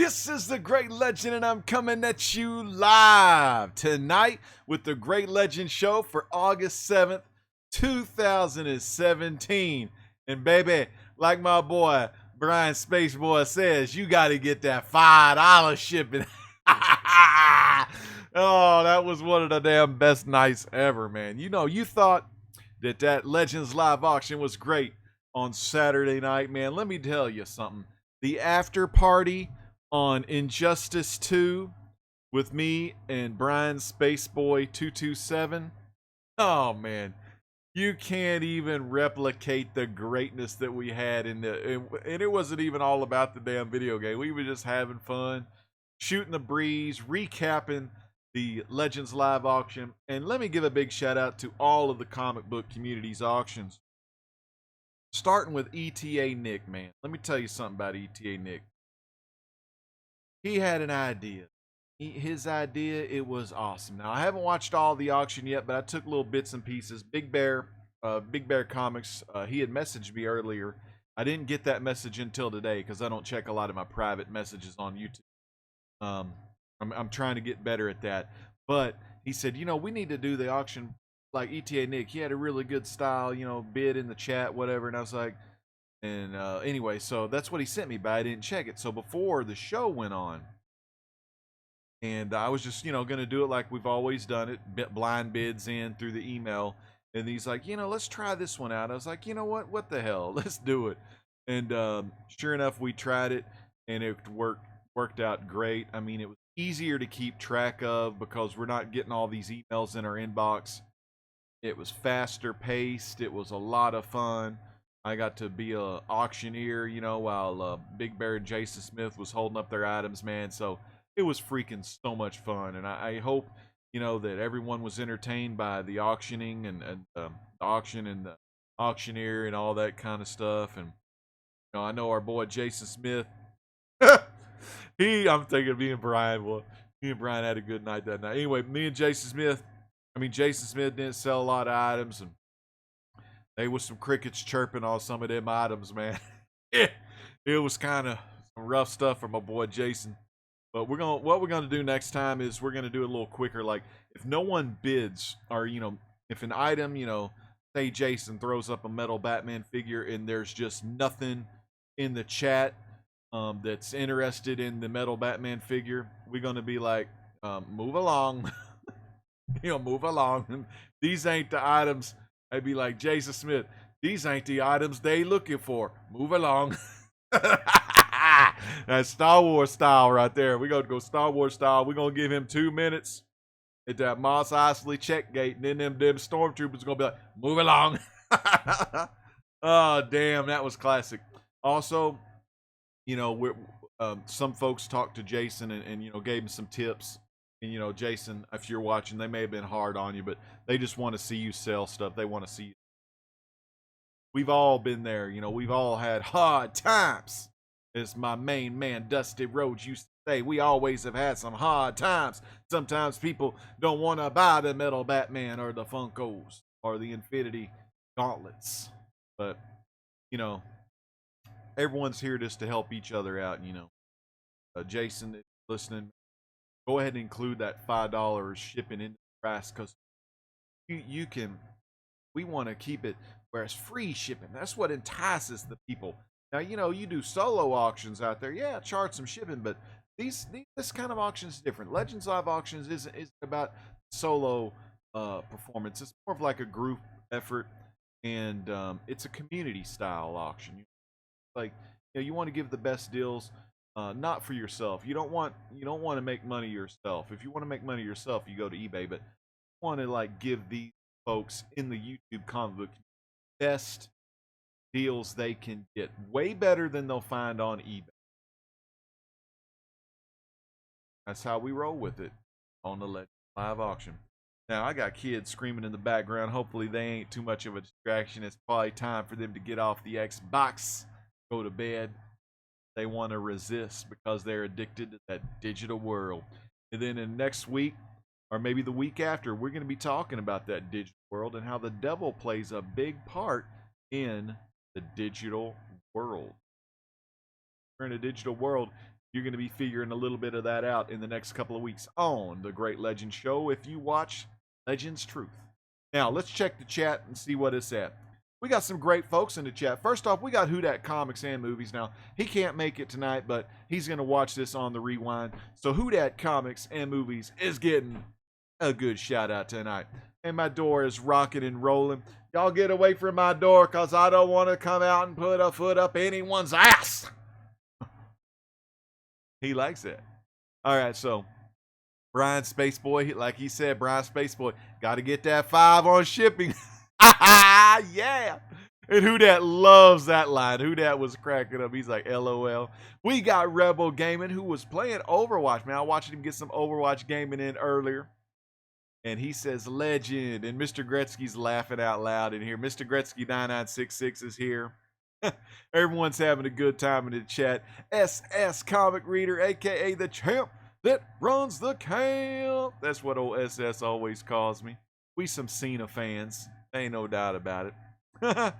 This is the Great Legend, and I'm coming at you live tonight with the Great Legend Show for August 7th, 2017. And baby, like my boy Brian Spaceboy says, you got to get that $5 shipping. Oh, that was one of the damn best nights ever, man. You know, you thought that Legends Live auction was great on Saturday night, man. Let me tell you something. The after party on Injustice 2 with me and Brian Spaceboy 227. Oh man, you can't even replicate the greatness that we had and it wasn't even all about the damn video game. We were just having fun, shooting the breeze, recapping the Legends Live auction. And let me give a big shout out to all of the comic book community's auctions. Starting with ETA Nick, man. Let me tell you something about ETA Nick. He had an idea. His idea, it was awesome. Now, I haven't watched all the auction yet, but I took little bits and pieces. Big Bear Comics, he had messaged me earlier. I didn't get that message until today because I don't check a lot of my private messages on YouTube. I'm trying to get better at that. But he said, you know, we need to do the auction like ETA Nick. He had a really good style, you know, bid in the chat, whatever. And I was like, and anyway, so that's what he sent me, but I didn't check it. So before the show went on, and I was just, you know, going to do it like we've always done it, blind bids in through the email. And he's like, you know, let's try this one out. I was like, you know what the hell? Let's do it. And sure enough, we tried it, and it worked out great. I mean, it was easier to keep track of because we're not getting all these emails in our inbox. It was faster paced. It was a lot of fun. I got to be a auctioneer, you know, while Big Bear and Jason Smith was holding up their items, man. So it was freaking so much fun. And I hope, you know, that everyone was entertained by the auctioning and the auction and the auctioneer and all that kind of stuff. And, you know, I know our boy Jason Smith, I'm thinking me and Brian, well, me and Brian had a good night that night. Anyway, Jason Smith didn't sell a lot of items, and there was some crickets chirping on some of them items, man. It was kind of some rough stuff for my boy Jason. But what we're gonna do next time is we're gonna do it a little quicker. Like if no one bids, or you know, if an item, you know, say Jason throws up a metal Batman figure and there's just nothing in the chat that's interested in the metal Batman figure, we're gonna be like, move along, you know, move along. These ain't the items. I'd be like, Jason Smith, these ain't the items they looking for. Move along. That's Star Wars style right there. We're going to go Star Wars style. We're going to give him 2 minutes at that Mos Eisley check gate, and then them stormtroopers going to be like, move along. Oh, damn, that was classic. Also, you know, some folks talked to Jason and, you know, gave him some tips. And, you know, Jason, if you're watching, they may have been hard on you, but they just want to see you sell stuff. They want to see you. We've all been there. You know, we've all had hard times. As my main man, Dusty Rhodes, used to say, we always have had some hard times. Sometimes people don't want to buy the metal Batman or the Funkos or the Infinity Gauntlets. But, you know, everyone's here just to help each other out, you know. Jason, if you're listening, go ahead and include that $5 shipping in the price because we want to keep it where it's free shipping. That's what entices the people. Now, you know, you do solo auctions out there. Yeah, charge some shipping, but this kind of auction is different. Legends Live auctions isn't about solo performance. It's more of like a group effort, and it's a community style auction. Like, you know, you want to give the best deals. Not for yourself. You don't want to make money yourself. If you want to make money yourself, you go to eBay. But you want to like give these folks in the YouTube comic book best deals they can get, way better than they'll find on eBay. That's how we roll with it on the Legends Live auction. Now I got kids screaming in the background. Hopefully they ain't too much of a distraction. It's probably time for them to get off the Xbox, go to bed. They want to resist because they're addicted to that digital world. And then in next week, or maybe the week after, we're going to be talking about that digital world and how the devil plays a big part in the digital world. We're in a digital world. You're going to be figuring a little bit of that out in the next couple of weeks on the Great Legends Show if you watch Legends Truth. Now, let's check the chat and see what it's at. We got some great folks in the chat. First off, we got Who Dat Comics and Movies. Now, he can't make it tonight, but he's going to watch this on the rewind. So Who Dat Comics and Movies is getting a good shout out tonight. And my door is rocking and rolling. Y'all get away from my door because I don't want to come out and put a foot up anyone's ass. He likes it. All right, so Brian Spaceboy, like he said, Brian Spaceboy, got to get that 5 on shipping. Yeah. And Who Dat loves that line. Who Dat was cracking up. He's like, LOL. We got Rebel Gaming, who was playing Overwatch. Man, I watched him get some Overwatch gaming in earlier. And he says, legend. And Mr. Gretzky's laughing out loud in here. Mr. Gretzky 9966 is here. Everyone's having a good time in the chat. SS Comic Reader, a.k.a. the champ that runs the camp. That's what old SS always calls me. We some Cena fans. Ain't no doubt about it.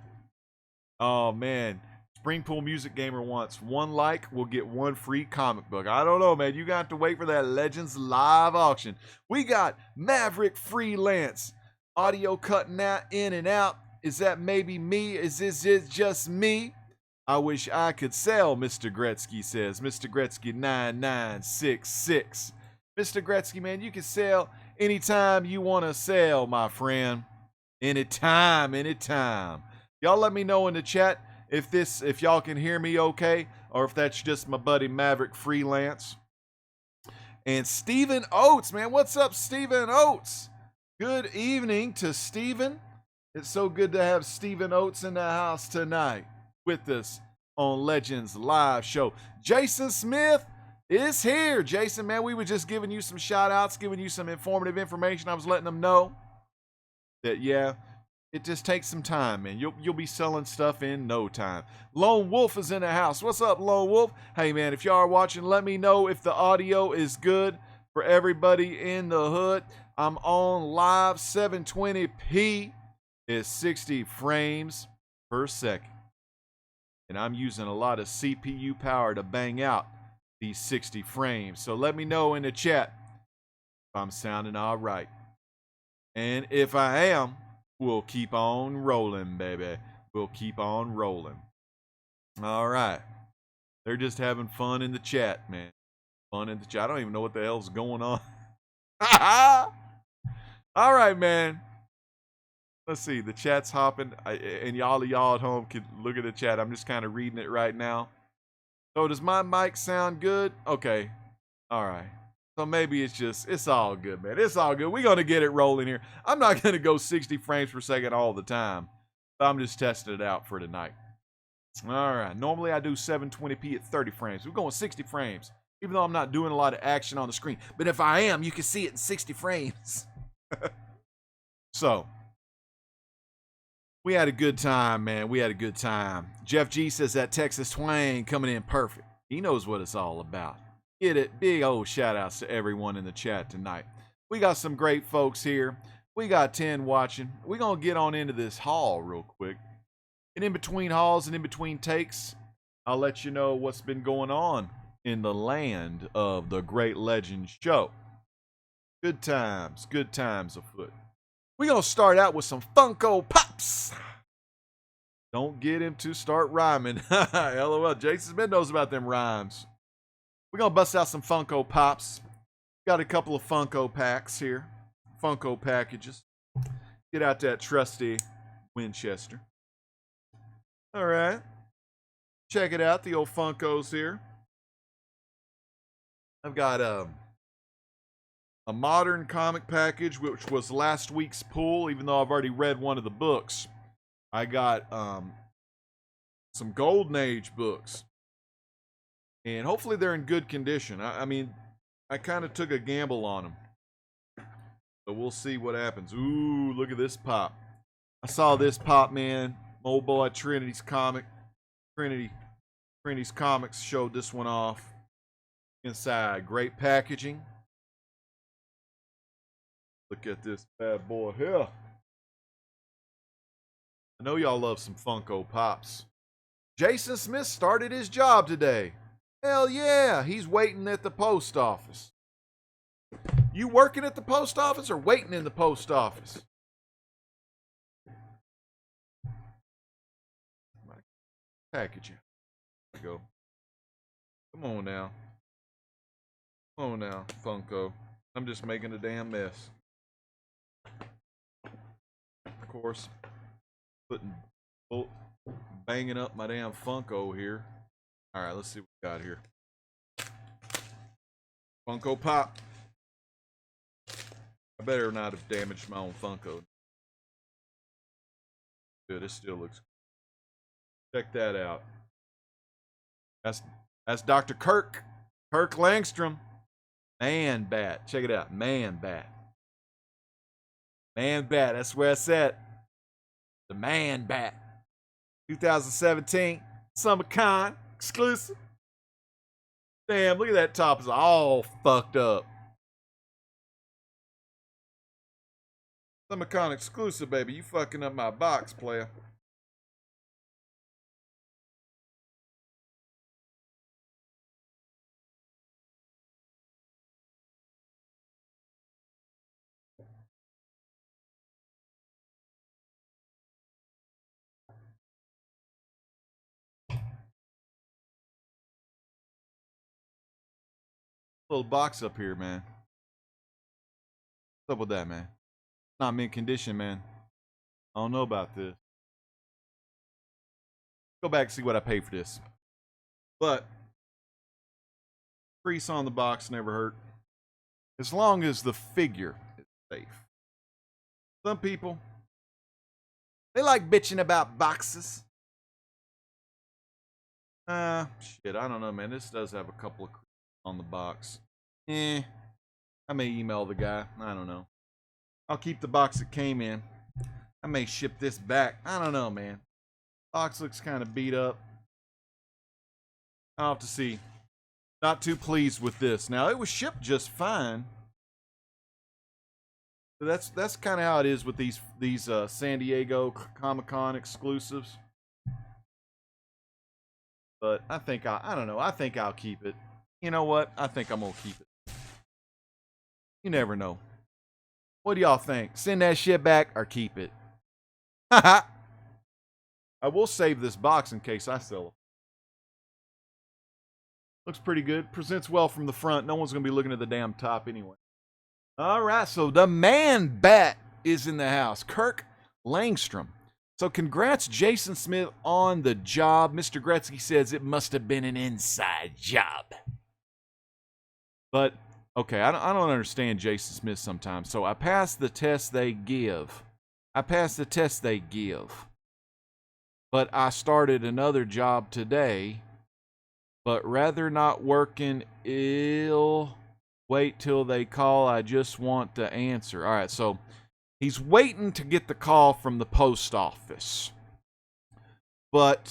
Oh, man. Springpool Music Gamer wants 1 like, we'll get 1 free comic book. I don't know, man. You got to wait for that Legends live auction. We got Maverick Freelance. Audio cutting out in and out. Is that maybe me? Is this just me? I wish I could sell, Mr. Gretzky says. Mr. Gretzky 9966. Mr. Gretzky, man, you can sell anytime you want to sell, my friend. Anytime, anytime. Y'all let me know in the chat if y'all can hear me okay, or if that's just my buddy Maverick Freelance. And Stephen Oates, man. What's up, Stephen Oates? Good evening to Stephen. It's so good to have Stephen Oates in the house tonight with us on Legends Live Show. Jason Smith is here. Jason, man, we were just giving you some shout outs, giving you some informative information. I was letting them know that, yeah, it just takes some time, man. You'll be selling stuff in no time. Lone Wolf is in the house. What's up, Lone Wolf? Hey, man, if y'all are watching, let me know if the audio is good for everybody in the hood. I'm on live 720p. Is 60 frames per second. And I'm using a lot of CPU power to bang out these 60 frames. So let me know in the chat if I'm sounding all right. And if I am, we'll keep on rolling, baby. We'll keep on rolling. All right. They're just having fun in the chat, man. Fun in the chat. I don't even know what the hell's going on. All right, man. Let's see, the chat's hopping, and y'all at home can look at the chat. I'm just kind of reading it right now. So does my mic sound good? Okay, all right. So maybe it's all good, man. It's all good. We're going to get it rolling here. I'm not going to go 60 frames per second all the time, but I'm just testing it out for tonight. All right, normally I do 720p at 30 frames. We're going 60 frames, even though I'm not doing a lot of action on the screen. But if I am, you can see it in 60 frames. So we had a good time, man. We had a good time. Jeff G says that Texas twang coming in perfect. He knows what it's all about. Get it? Big old shout outs to everyone in the chat tonight. We got some great folks here. We got 10 watching. We're going to get on into this haul real quick. And in between hauls and in between takes, I'll let you know what's been going on in the land of the Great Legends Show. Good times afoot. We're going to start out with some Funko Pops. Don't get him to start rhyming. LOL. Jason Smith knows about them rhymes. We're going to bust out some Funko Pops. Got a couple of Funko packs here. Funko packages. Get out that trusty Winchester. All right. Check it out. The old Funkos here. I've got a modern comic package, which was last week's pull, even though I've already read one of the books. I got some Golden Age books. And hopefully they're in good condition. I mean, I kind of took a gamble on them. So we'll see what happens. Ooh, look at this pop. I saw this pop, man. Old boy Trinity's comic. Trinity's Comics showed this one off. Inside, great packaging. Look at this bad boy here. I know y'all love some Funko Pops. Jason Smith started his job today. Hell yeah, he's waiting at the post office. You working at the post office or waiting in the post office? Package you. There you go. Come on now. Come on now, Funko. I'm just making a damn mess. Of course, banging up my damn Funko here. All right, let's see what we got here. Funko Pop. I better not have damaged my own Funko. Good, it still looks good. Check that out. That's Dr. Kirk Langstrom. Man bat. Check it out. Man bat. Man bat. That's where it's at. The man bat. 2017. Summer Con. Exclusive. Damn, look at that top. It's all fucked up. Summer Con exclusive, baby. You fucking up my box, player. Little box up here, man. What's up with that, man? Not mint condition, man. I don't know about this. Go back and see what I paid for this. But crease on the box never hurt. As long as the figure is safe. Some people, they like bitching about boxes. Shit, I don't know, man. This does have a couple of creases on the box. I may email the guy. I don't know. I'll keep the box it came in. I may ship this back. I don't know, man. Box looks kind of beat up. I'll have to see. Not too pleased with this. Now, it was shipped just fine. So that's kind of how it is with these San Diego Comic-Con exclusives. But I think I don't know. I think I'll keep it. You know what? I think I'm gonna keep it. You never know. What do y'all think? Send that shit back or keep it? Haha. I will save this box in case I sell it. Looks pretty good. Presents well from the front. No one's gonna be looking at the damn top anyway. All right, so the man bat is in the house. Kirk Langstrom. So congrats, Jason Smith, on the job. Mr. Gretzky says it must have been an inside job. But, okay, I don't understand Jason Smith sometimes. So I passed the test they give. But I started another job today. But rather not working ill, wait till they call. I just want to answer. All right, so he's waiting to get the call from the post office. But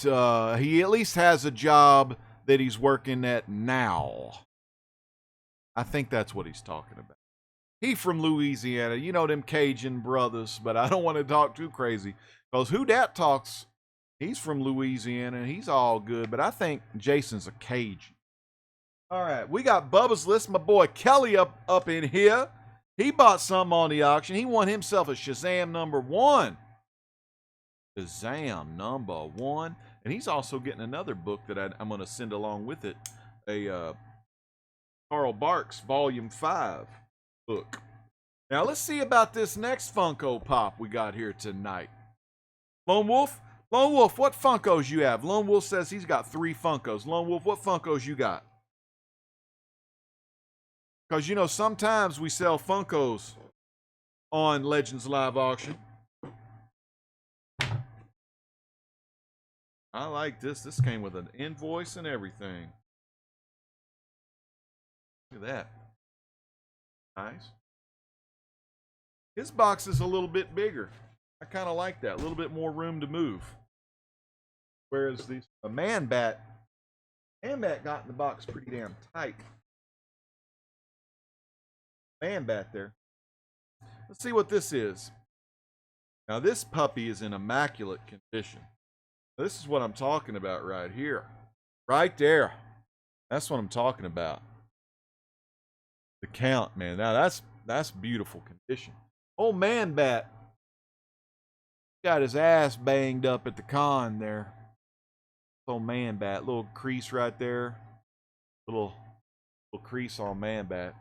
he at least has a job that he's working at now. I think that's what he's talking about. He from Louisiana. You know them Cajun brothers, but I don't want to talk too crazy. Because who dat talks, he's from Louisiana, and he's all good. But I think Jason's a Cajun. All right, we got Bubba's List. My boy Kelly up in here. He bought something on the auction. He won himself a Shazam #1. Shazam #1. And he's also getting another book that I'm going to send along with it. A Carl Barks Volume 5 book. Now, let's see about this next Funko Pop we got here tonight. Lone Wolf, what Funkos you have? Lone Wolf says he's got 3 Funkos. Lone Wolf, what Funkos you got? Because, you know, sometimes we sell Funkos on Legends Live Auction. I like this. This came with an invoice and everything. Look at that. Nice. His box is a little bit bigger. I kind of like that. A little bit more room to move. Whereas the Man Bat got in the box pretty damn tight. Man Bat there. Let's see what this is. Now this puppy is in immaculate condition. This is what I'm talking about right here. Right there. That's what I'm talking about. The count, man. Now that's beautiful condition. Old man bat got his ass banged up at the con there. Old man bat, little crease right there. Little crease on man bat.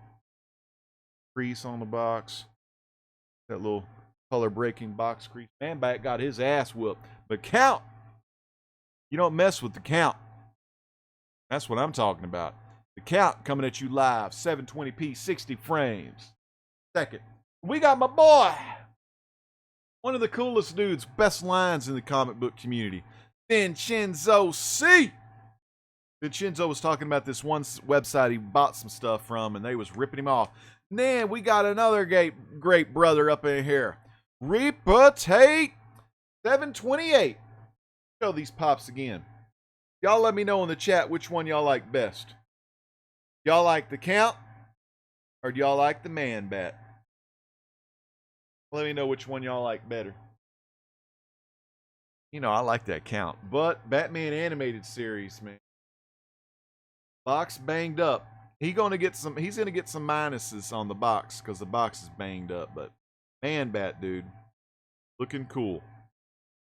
Crease on the box. That little color breaking box crease. Man bat got his ass whooped. But count. You don't mess with the count. That's what I'm talking about. The count coming at you live. 720p, 60 frames. Second. We got my boy. One of the coolest dudes. Best lines in the comic book community. Vincenzo C. Vincenzo was talking about this one website he bought some stuff from, and they was ripping him off. Then we got another great brother up in here. Reputate 728. Show these pops again. Y'all let me know in the chat which one y'all like best. Y'all like the count? Or do y'all like the man bat? Let me know which one y'all like better. You know, I like that count. But Batman animated series, man. Box banged up. He's gonna get some minuses on the box because the box is banged up. But man bat, dude. Looking cool.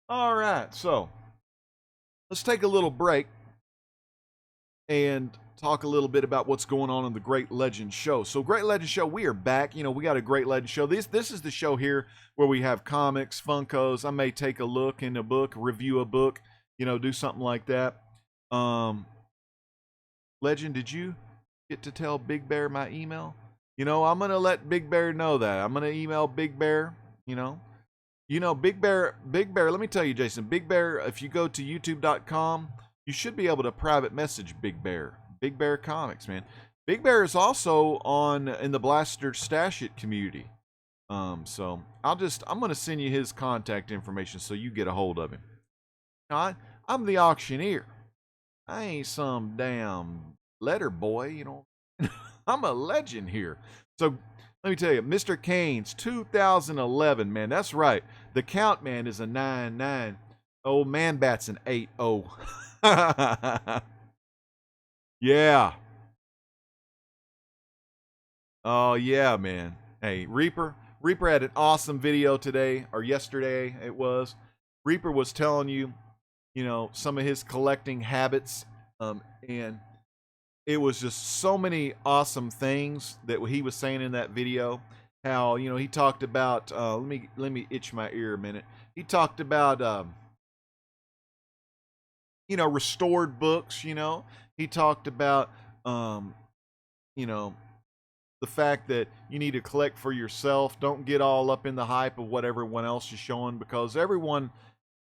Alright, so let's take a little break and talk a little bit about what's going on in the Great Legend Show. So Great Legend Show, we are back. You know, we got a Great Legend Show. This is the show here where we have comics, Funkos. I may take a look in a book, review a book, you know, do something like that. Legend, did you get to tell Big Bear my email? You know, I'm going to let Big Bear know that. I'm going to email Big Bear, you know. You know, Big Bear, let me tell you, Jason, Big Bear, if you go to youtube.com, you should be able to private message Big Bear Comics, man. Big Bear is also in the Blaster Stash It community. So I'm going to send you his contact information so you get a hold of him. Now, I'm the auctioneer. I ain't some damn letter boy, you know. I'm a legend here. So let me tell you, Mr. Kane's 2011, man. That's right. The count, man, is a 9-9. Old man bat's an 8-0. Yeah. Oh, yeah, man. Hey, Reaper had an awesome video today, or yesterday it was. Reaper was telling you, you know, some of his collecting habits, and it was just so many awesome things that he was saying in that video. How, you know, he talked about, let me itch my ear a minute. He talked about, you know, restored books, you know. He talked about, you know, the fact that you need to collect for yourself. Don't get all up in the hype of what everyone else is showing, because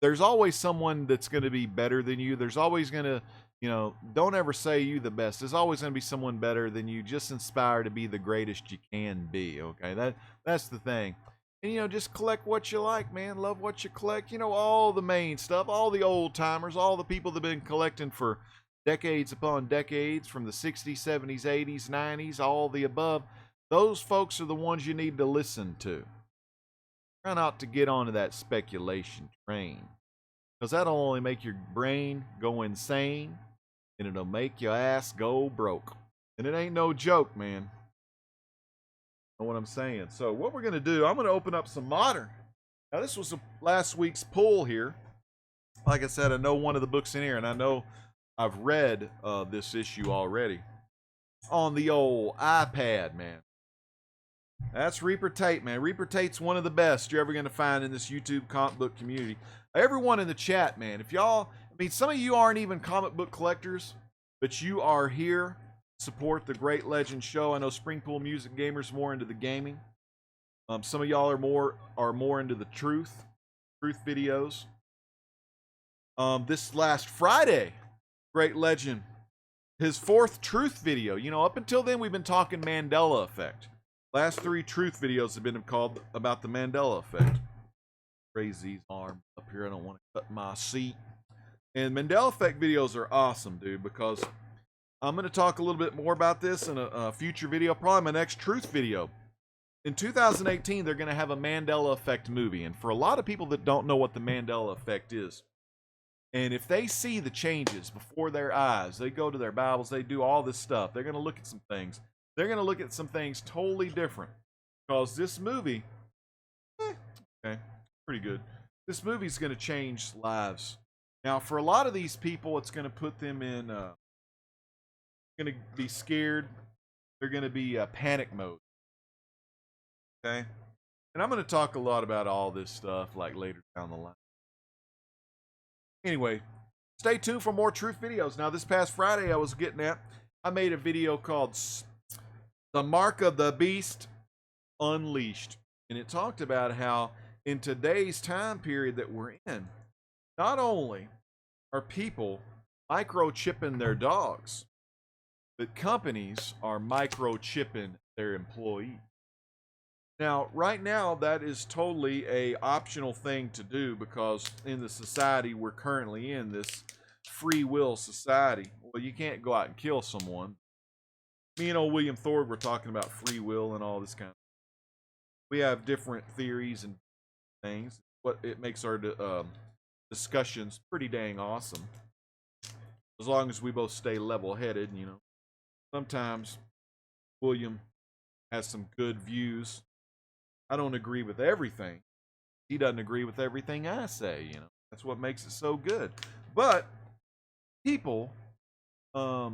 there's always someone that's going to be better than you. There's always going to, you know, don't ever say you the best. There's always going to be someone better than you. Just inspire to be the greatest you can be, okay? That's the thing. And, you know, just collect what you like, man. Love what you collect. You know, all the main stuff, all the old timers, all the people that have been collecting for decades upon decades, from the 60s, 70s, 80s, 90s, all the above. Those folks are the ones you need to listen to. Try not to get onto that speculation train, because that'll only make your brain go insane, and it'll make your ass go broke. And it ain't no joke, man. Know what I'm saying? So what we're going to do, I'm going to open up some modern. Now, this was last week's pull here. Like I said, I know one of the books in here, and I know I've read this issue already on the old iPad, man. That's Reaper Tate, man. Reaper Tate's one of the best you're ever going to find in this YouTube comic book community. Everyone in the chat, man, if y'all, I mean, some of you aren't even comic book collectors, but you are here to support the Great Legend Show. I know Springpool Music Gamers more into the gaming. Some of y'all are more into the truth videos. This last Friday, Great Legend, his 4th truth video. You know, up until then, we've been talking Mandela Effect. Last 3 truth videos have been called about the Mandela Effect. Raise these arms up here. I don't want to cut my seat. And Mandela Effect videos are awesome, dude, because I'm going to talk a little bit more about this in a future video, probably my next truth video. In 2018, they're going to have a Mandela Effect movie. And for a lot of people that don't know what the Mandela Effect is, And if they see the changes before their eyes, they go to their Bibles, they do all this stuff. They're going to look at some things. They're going to look at some things totally different. Because this movie, okay, pretty good. This movie's going to change lives. Now, for a lot of these people, it's going to put them in, going to be scared. They're going to be panic mode. Okay? And I'm going to talk a lot about all this stuff like later down the line. Anyway, stay tuned for more truth videos. Now, this past Friday I made a video called The Mark of the Beast Unleashed. And it talked about how in today's time period that we're in, not only are people microchipping their dogs, but companies are microchipping their employees. Now, right now, that is totally a optional thing to do because in the society we're currently in, this free will society, well, you can't go out and kill someone. Me and old William Thorpe were talking about free will and all this kind of. We have different theories and things. What it makes our discussions pretty dang awesome. As long as we both stay level-headed, you know. Sometimes William has some good views. I don't agree with everything. He doesn't agree with everything I say, you know. That's what makes it so good. But people they're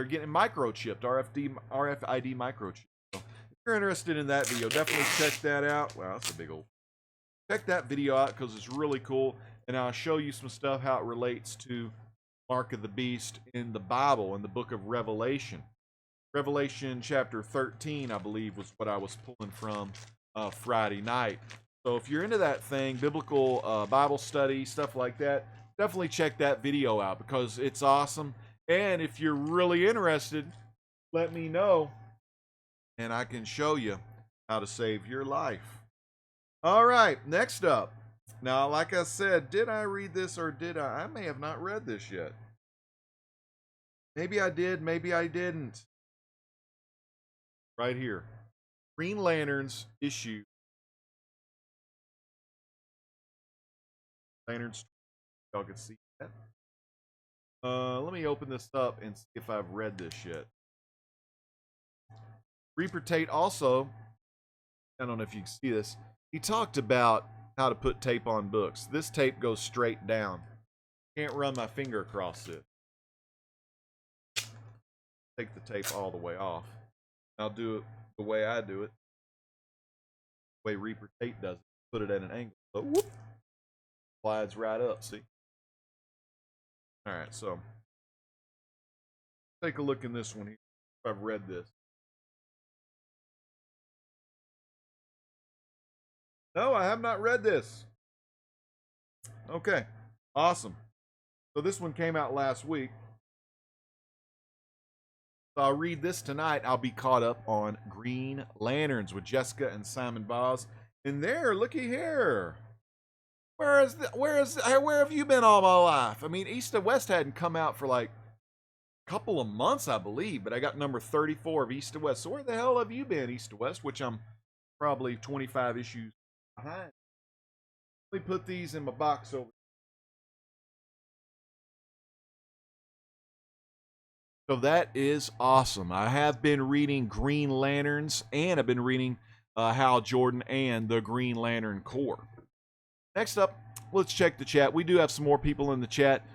getting microchipped, RFID microchipped. So if you're interested in that video, definitely check that out. Wow, that's a big old. Check that video out because it's really cool, and I'll show you some stuff how it relates to Mark of the Beast in the Bible, in the book of Revelation. Revelation chapter 13, I believe, was what I was pulling from Friday night. So if you're into that thing, biblical Bible study, stuff like that, definitely check that video out because it's awesome. And if you're really interested, let me know, and I can show you how to save your life. All right, next up. Now, like I said, did I read this or did I? I may have not read this yet. Maybe I did, maybe I didn't. Right here. Green Lanterns issue. Lanterns. Y'all can see that. Let me open this up and see if I've read this yet. Reaper Tate also, I don't know if you can see this, he talked about how to put tape on books. This tape goes straight down. Can't run my finger across it. Take the tape all the way off. I'll do it the way I do it. The way Reaper Tate does it. Put it at an angle. So, whoop, slides right up, see? Alright, so take a look in this one here. If I've read this. No, I have not read this. Okay, awesome. So this one came out last week. So I'll read this tonight. I'll be caught up on Green Lanterns with Jessica and Simon Boz. And there, looky here. Where have you been all my life? I mean, East to West hadn't come out for like a couple of months, I believe, but I got number 34 of East to West. So where the hell have you been, East to West? Which I'm probably 25 issues behind. Let me put these in my box over. So that is awesome. I have been reading Green Lanterns, and I've been reading Hal Jordan and the Green Lantern Corps. Next up, let's check the chat. We do have some more people in the chat.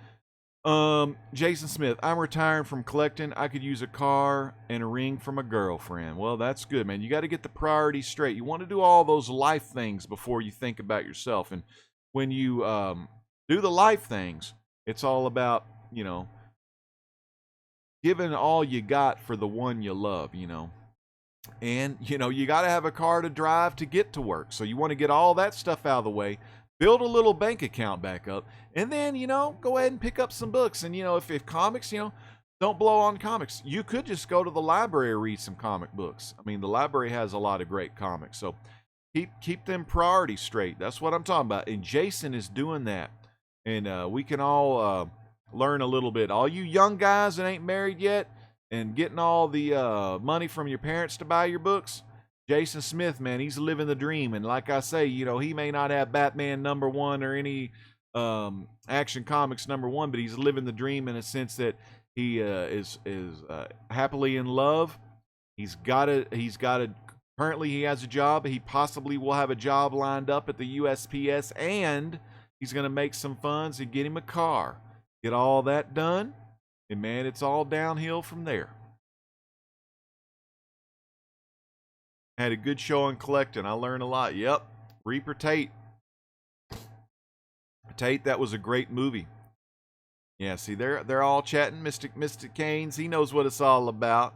Jason Smith, I'm retiring from collecting. I could use a car and a ring from a girlfriend. Well, that's good, man. You got to get the priorities straight. You want to do all those life things before you think about yourself. And when you do the life things, it's all about, you know, giving all you got for the one you love, you know. And, you know, you got to have a car to drive to get to work. So you want to get all that stuff out of the way. Build a little bank account back up, and then, you know, go ahead and pick up some books. And, you know, if comics, you know, don't blow on comics. You could just go to the library and read some comic books. I mean, the library has a lot of great comics. So keep them priorities straight. That's what I'm talking about. And Jason is doing that. And we can all learn a little bit. All you young guys that ain't married yet and getting all the money from your parents to buy your books, Jason Smith, man, he's living the dream. And like I say, you know, he may not have Batman #1 or any Action Comics #1, but he's living the dream in a sense that he is happily in love. He's got a. Currently, he has a job. He possibly will have a job lined up at the USPS, and he's going to make some funds and get him a car. Get all that done, and man, it's all downhill from there. Had a good show on collecting. I learned a lot. Yep, Reaper Tate. Tate, that was a great movie. Yeah, see, they're all chatting. Mystic Canes, he knows what it's all about.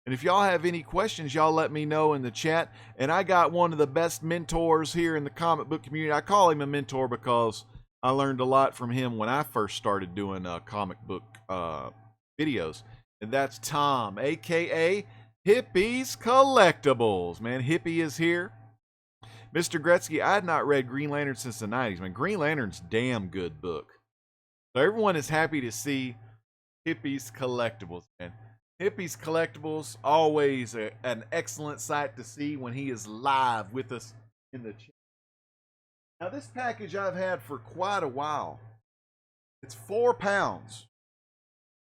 And if y'all have any questions, y'all let me know in the chat. And I got one of the best mentors here in the comic book community. I call him a mentor because I learned a lot from him when I first started doing comic book videos. And that's Tom, a.k.a. Hippie's Collectibles. Man, Hippie is here. Mr. Gretzky, I had not read Green Lantern since the 90s. Man, Green Lantern's a damn good book. So everyone is happy to see Hippie's Collectibles, man. Hippie's Collectibles, always an excellent sight to see when he is live with us in the chat. Now, this package I've had for quite a while. It's 4 pounds.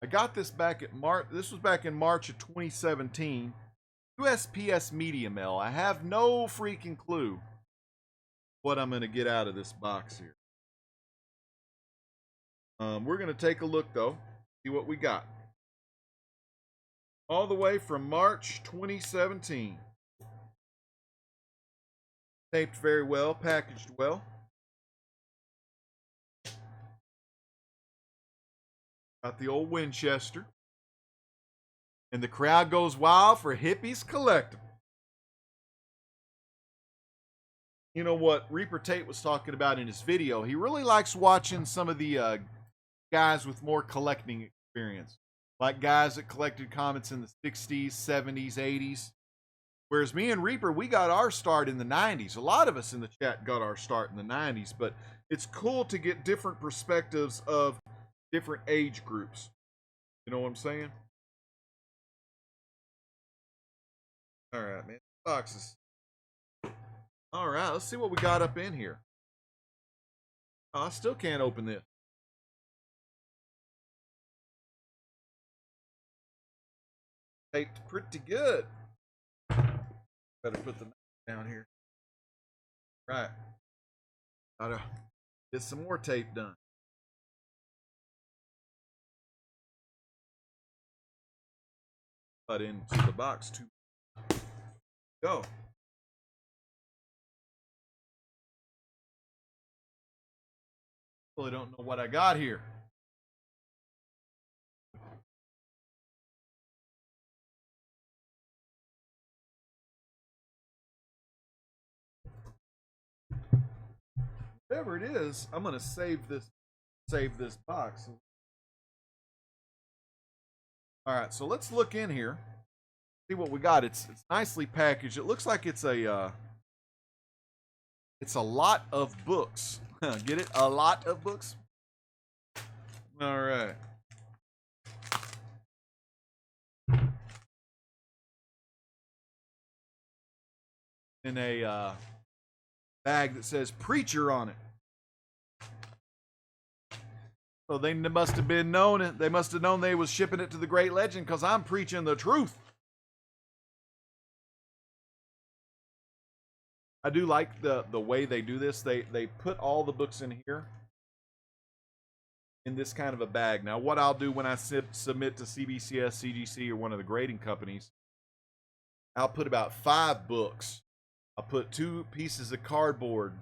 I got this back at This was back in March of 2017. USPS Media Mail. I have no freaking clue what I'm going to get out of this box here. We're going to take a look, though, see what we got. All the way from March 2017. Taped very well, packaged well. Got the old Winchester. And the crowd goes wild for Hippie's Collectible. You know what Reaper Tate was talking about in his video? He really likes watching some of the guys with more collecting experience. Like guys that collected comics in the 60s, 70s, 80s. Whereas me and Reaper, we got our start in the 90s. A lot of us in the chat got our start in the 90s. But it's cool to get different perspectives of different age groups. You know what I'm saying? All right, man. Boxes. All right, let's see what we got up in here. Oh, I still can't open this. Taped pretty good. Better put the down here. Right. Gotta get some more tape done. Put into the box too. Go. Really don't know what I got here. Whatever it is, I'm gonna save this box. All right, so let's look in here. See what we got. It's nicely packaged. It looks like it's a lot of books. Get it? A lot of books. All right. In a bag that says preacher on it. So they must have been known. They must have known they was shipping it to the Great Legend because I'm preaching the truth. I do like the way they do this. They put all the books in here in this kind of a bag. Now, what I'll do when I submit to CBCS, CGC, or one of the grading companies, I'll put about 5 books. I'll put 2 pieces of cardboard,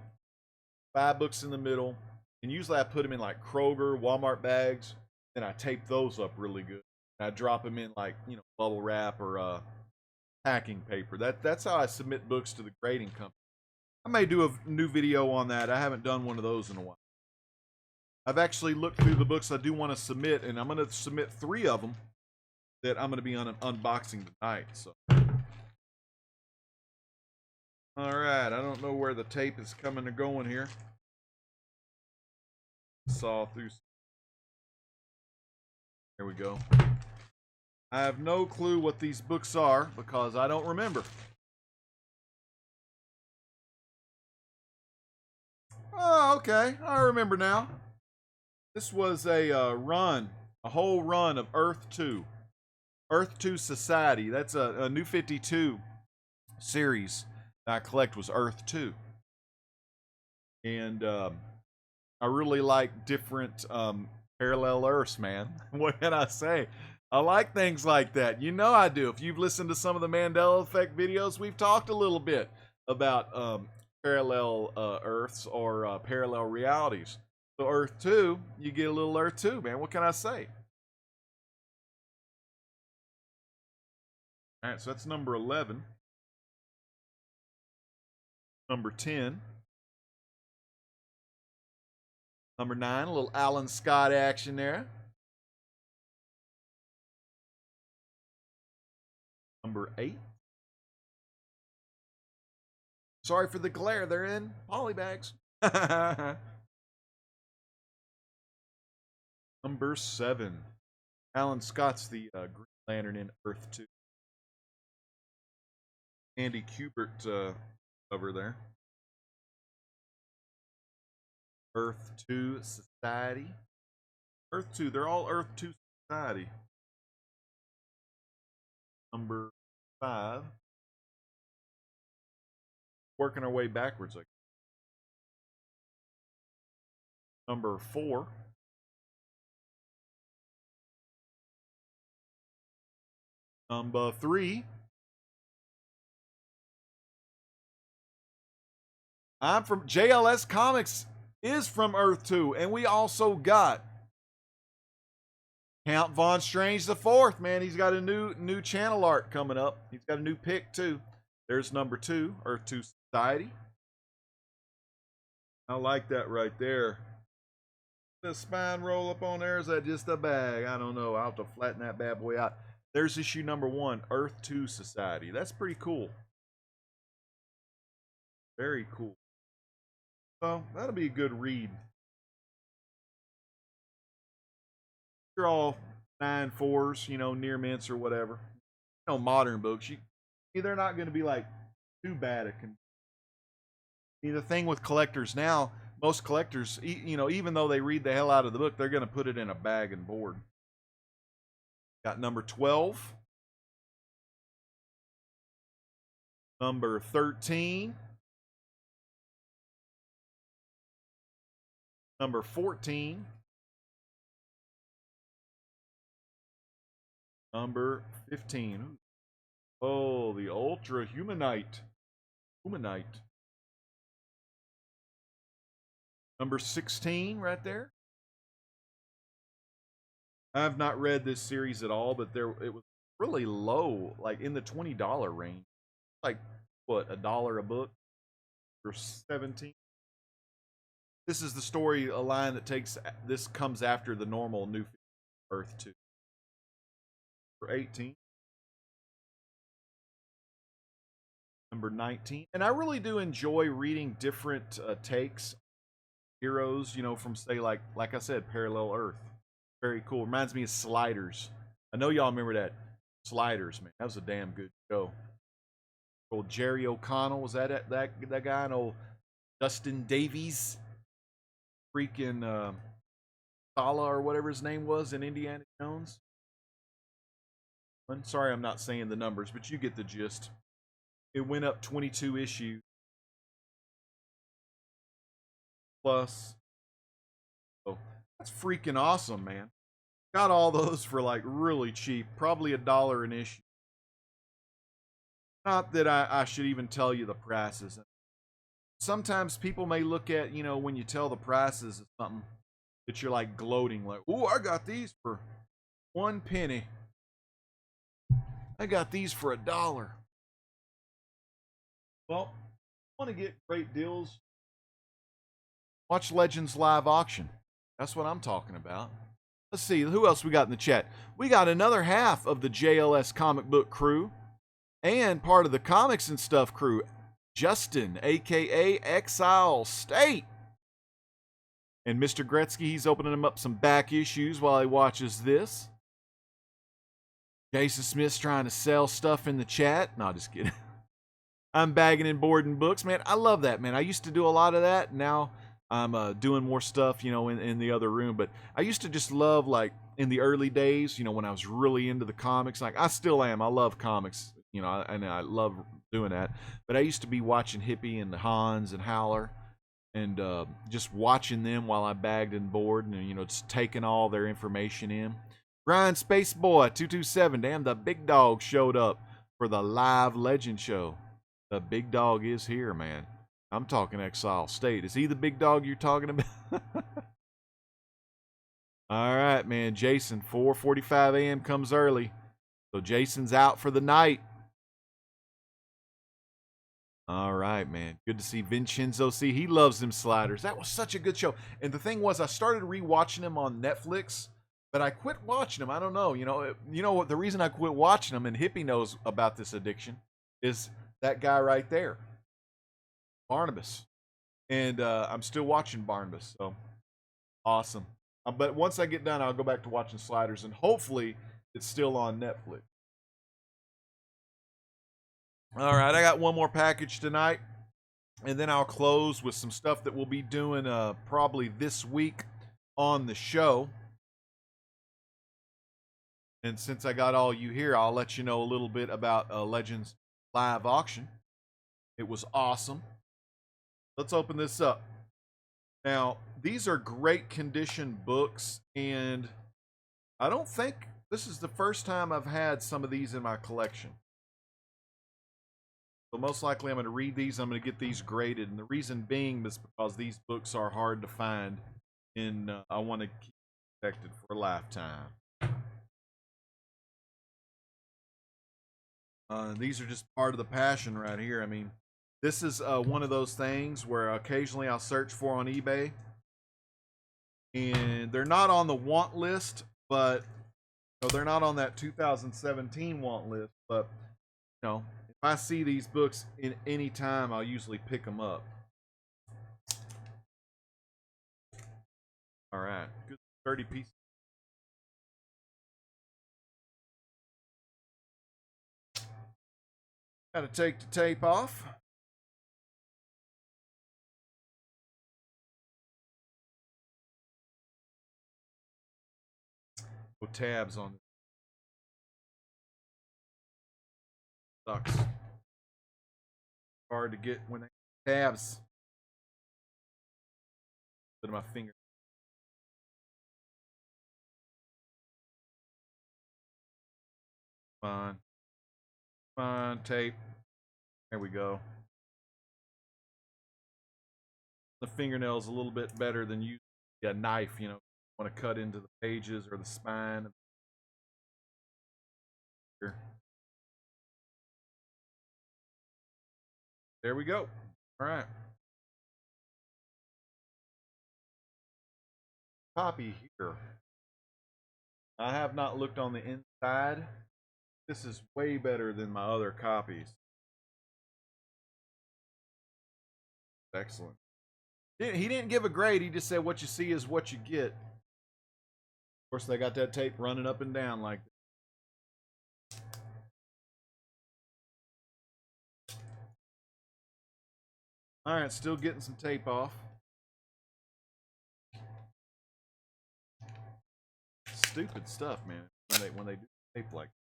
5 books in the middle, and usually I put them in like Kroger, Walmart bags, and I tape those up really good. And I drop them in like, you know, bubble wrap or packing paper. That's how I submit books to the grading company. I may do a new video on that. I haven't done one of those in a while. I've actually looked through the books I do want to submit, and I'm going to submit 3 of them that I'm going to be unboxing tonight. So, all right, I don't know where the tape is coming or going here. Saw through. There we go. I have no clue what these books are because I don't remember. Oh, okay. I remember now. This was a whole run of Earth 2. Earth 2 Society. That's a New 52 series that I collect was Earth 2. And I really like different parallel Earths, man. What can I say? I like things like that. You know I do. If you've listened to some of the Mandela Effect videos, we've talked a little bit about parallel Earths or parallel realities. So Earth 2, you get a little Earth 2, man. What can I say? All right, so that's number 11. Number 10. Number 9, a little Alan Scott action there. Number 8. Sorry for the glare, they're in poly bags. Number 7. Alan Scott's the Green Lantern in Earth 2. Andy Kubert over there. Earth 2 Society. Earth 2, they're all Earth 2 Society. Number 5. Working our way backwards. Like number 4. Number 3. I'm from JLS Comics is from Earth 2, and we also got Count Von Strange the Fourth. Man, he's got a new channel art coming up. He's got a new pick too. There's number 2, Earth 2 Society. I like that right there. The spine roll up on there, is that just a bag? I don't know. I'll have to flatten that bad boy out. There's issue number 1, Earth 2 Society. That's pretty cool. Very cool. So that'll be a good read. You're all 9.4s, you know, near mints or whatever. You know, modern books. They're not going to be like too bad. The thing with collectors now, most collectors, you know, even though they read the hell out of the book, they're going to put it in a bag and board. Got number 12. Number 13. Number 14. Number 15. Oh, the Ultra Humanite. Number 16 right there. I have not read this series at all, but it was really low, like in the $20 range. Like, what, $1 a book for 17? This is the story, a line that this comes after the normal New Earth 2. For 18. Number 19. And I really do enjoy reading different takes, heroes, you know, from say like I said, Parallel Earth. Very cool. Reminds me of Sliders. I know y'all remember that. Sliders, man. That was a damn good show. Old Jerry O'Connell, was that guy? And old Dustin Davies. Freaking Sala or whatever his name was in Indiana Jones. I'm sorry I'm not saying the numbers, but you get the gist. It went up 22 issues. Plus. Oh, that's freaking awesome, man. Got all those for like really cheap. Probably $1 an issue. Not that I should even tell you the prices. Sometimes people may look at, you know, when you tell the prices of something that you're like gloating, like, oh, I got these for 1 penny. I got these for $1. Well, want to get great deals? Watch Legends live auction. That's what I'm talking about. Let's see, who else we got in the chat? We got another half of the JLS comic book crew and part of the comics and stuff crew. Justin, aka Exile State. And Mr. Gretzky, he's opening him up some back issues while he watches this. Jason Smith's trying to sell stuff in the chat. No, just kidding. I'm bagging and boarding books. Man, I love that, man. I used to do a lot of that. Now I'm doing more stuff, in the other room. But I used to just love, like, in the early days, when I was really into the comics. Like, I still am. I love comics, and I love doing that. But I used to be watching Hippie and Hans and Howler, and just watching them while I bagged and board, and just taking all their information in. Ryan Space Boy 227, damn, the big dog showed up for the live Legend show. The big dog is here, man. I'm talking Exile State. Is he the big dog you're talking about? All right, man. Jason, 4:45 a.m. comes early, so Jason's out for the night. All right, man. Good to see Vincenzo. See, he loves them sliders. That was such a good show. And the thing was, I started rewatching them on Netflix, but I quit watching them. I don't know. You know what? The reason I quit watching them, and Hippie knows about this addiction, is that guy right there, Barnabas. And I'm still watching Barnabas. So awesome. But once I get done, I'll go back to watching sliders, and hopefully it's still on Netflix. All right, I got one more package tonight, and then I'll close with some stuff that we'll be doing probably this week on the show. And since I got all you here, I'll let you know a little bit about Legends live auction. It was awesome. Let's open this up. Now, these are great condition books, and I don't think this is the first time I've had some of these in my collection. So most likely I'm going to read these. I'm going to get these graded. And the reason being is because these books are hard to find, and I want to keep protected for a lifetime. These are just part of the passion right here. I mean, this is one of those things where occasionally I'll search for on eBay. And they're not on the want list, but they're not on that 2017 want list. But, if I see these books in any time, I'll usually pick them up. All right. Good 30 pieces. Got to take the tape off. Put tabs on it. Sucks. Hard to get when they tabs. Put my finger. Fine. Fine, tape. There we go. The fingernail's a little bit better than using a knife, want to cut into the pages or the spine. Here. There we go. All right. Copy here. I have not looked on the inside. This is way better than my other copies. Excellent. He didn't give a grade. He just said what you see is what you get. Of course, they got that tape running up and down like that. All right, still getting some tape off. Stupid stuff, man. When they do tape like that.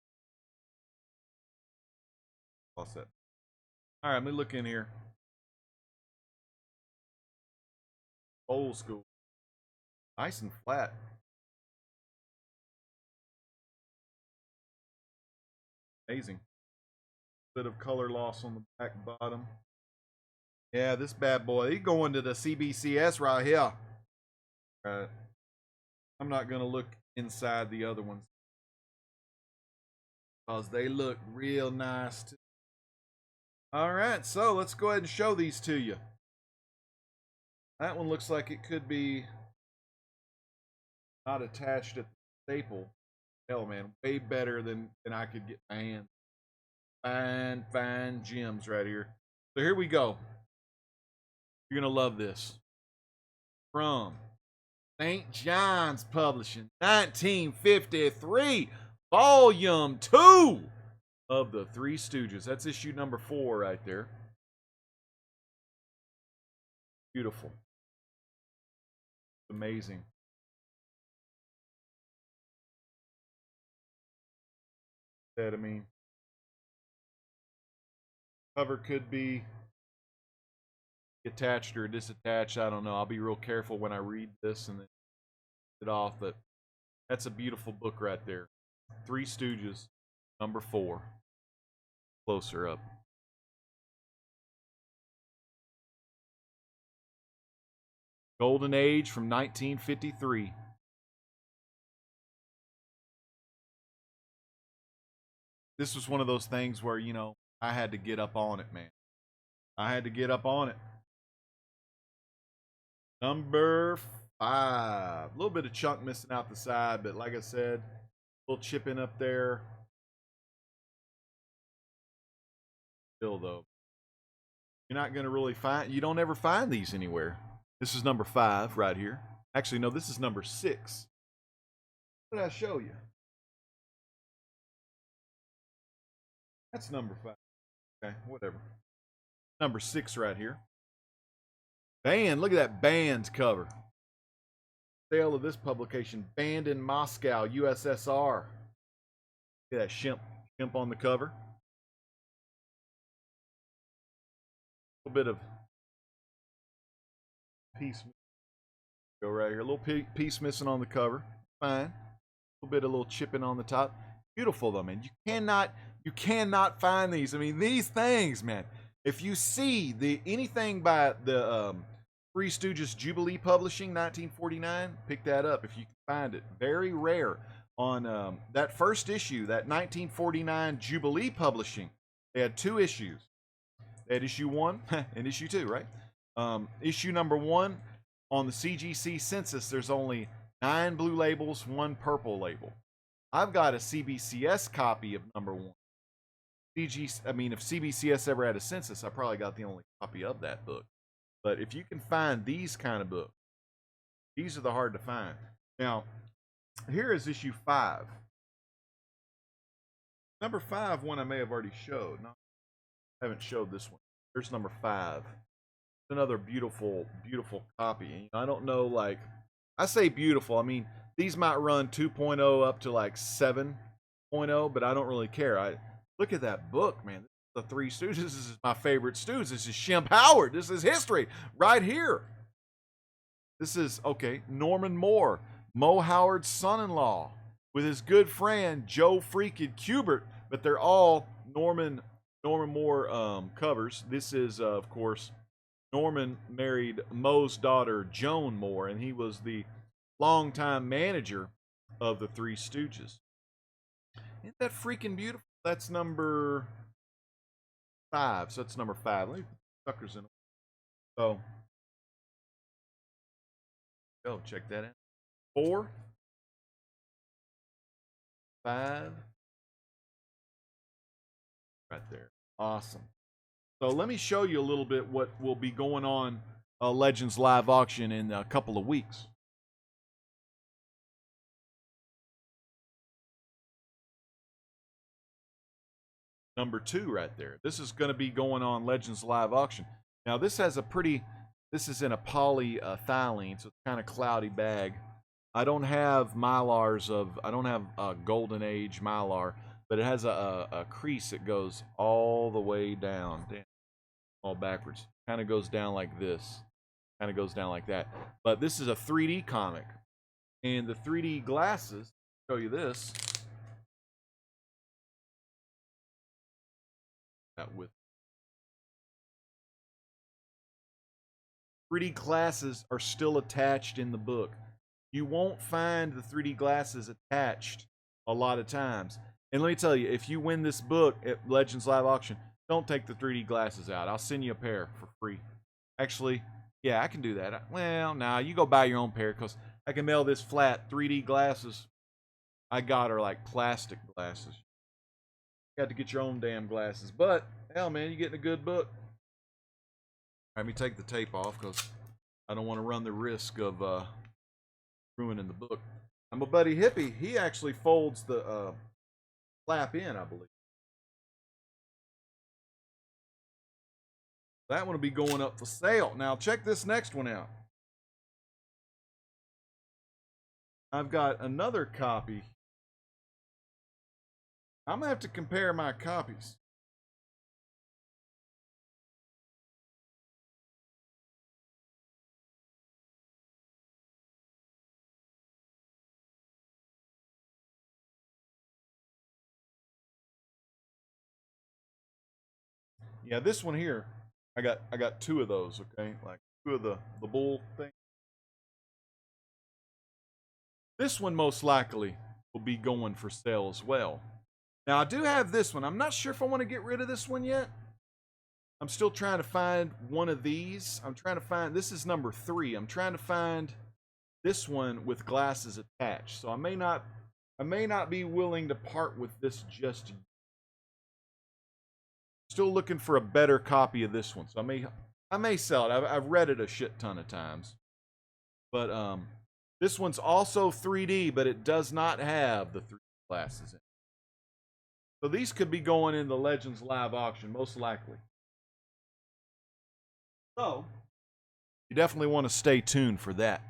All set. All right, let me look in here. Old school. Nice and flat. Amazing. Bit of color loss on the back bottom. Yeah, this bad boy. He's going to the CBCS right here. I'm not going to look inside the other ones, because they look real nice too. All right, so let's go ahead and show these to you. That one looks like it could be not attached at the staple. Hell, man, way better than I could get my hands. Fine gems right here. So here we go. You're going to love this. From St. John's Publishing, 1953, Volume 2 of the Three Stooges. That's issue number 4 right there. Beautiful. Amazing. That, I mean, cover could be attached or disattached. I don't know. I'll be real careful when I read this and then it off. But that's a beautiful book right there. Three Stooges, number 4. Closer up. Golden Age from 1953. This was one of those things where, you know, I had to get up on it, man. I had to get up on it. Number 5. A little bit of chunk missing out the side, but like I said, a little chipping up there. Still, though, you're not going to really find, you don't ever find these anywhere. This is number 5 right here. Actually, no, this is number 6. What did I show you? That's number 5. Okay, whatever. Number 6 right here. Banned. Look at that banned cover. Sale of this publication. Banned in Moscow, USSR. Look at that shimp on the cover. A little bit of piece. Go right here. A little piece missing on the cover. Fine. A little chipping on the top. Beautiful though, man. You cannot find these. I mean, these things, man. If you see anything by the Three Stooges Jubilee Publishing, 1949, pick that up if you can find it. Very rare. On that first issue, that 1949 Jubilee Publishing, they had 2 issues. They had issue 1 and issue 2, right? Issue number 1, on the CGC census, there's only 9 blue labels, 1 purple label. I've got a CBCS copy of number 1. If CBCS ever had a census, I probably got the only copy of that book. But if you can find these kind of books, these are the hard to find. Now, here is issue 5. Number 5, one I may have already showed. No, I haven't showed this one. Here's number 5. Another beautiful, beautiful copy. You know, I don't know, like, I say beautiful. I mean, these might run 2.0 up to like 7.0, but I don't really care. Look at that book, man. The Three Stooges. This is my favorite Stooges. This is Shemp Howard. This is history right here. This is, okay, Norman Moore, Mo Howard's son-in-law, with his good friend Joe freaking Kubert, but they're all Norman Moore covers. This is, of course, Norman married Mo's daughter Joan Moore, and he was the longtime manager of the Three Stooges. Isn't that freaking beautiful? That's number 5. So that's number 5. Let me put suckers in. So, go check that out. 4, 5, right there. Awesome. So let me show you a little bit what will be going on Legends Live Auction in a couple of weeks. Number 2 right there. This is going to be going on Legends Live Auction. Now this has a this is in a polyethylene, so it's kind of cloudy bag. I don't have Mylars I don't have a Golden Age Mylar, but it has a crease that goes all the way down. Damn, all backwards. Kind of goes down like this. Kind of goes down like that. But this is a 3D comic. And the 3D glasses, show you this. With 3D glasses are still attached in the book. You won't find the 3D glasses attached a lot of times. And let me tell you, if you win this book at Legends Live Auction, don't take the 3D glasses out. I'll send you a pair for free. Actually, yeah, I can do that. Well, nah, you go buy your own pair, because I can mail this flat 3D glasses I got are like plastic glasses. You got to get your own damn glasses. But, hell, man, you're getting a good book. Let me take the tape off, because I don't want to run the risk of ruining the book. And my buddy Hippie, he actually folds the flap in, I believe. That one will be going up for sale. Now, check this next one out. I've got another copy. I'm gonna have to compare my copies. Yeah, this one here, I got two of those. Okay, like two of the bull thing. This one most likely will be going for sale as well. Now I do have this one. I'm not sure if I want to get rid of this one yet. I'm still trying to find one of these. I'm trying to find, this is number 3. I'm trying to find this one with glasses attached. So I may not be willing to part with this just yet. Still looking for a better copy of this one. So I may sell it. I've read it a shit ton of times. But this one's also 3D, but it does not have the 3D glasses in it. So these could be going in the Legends live auction, most likely. So you definitely want to stay tuned for that.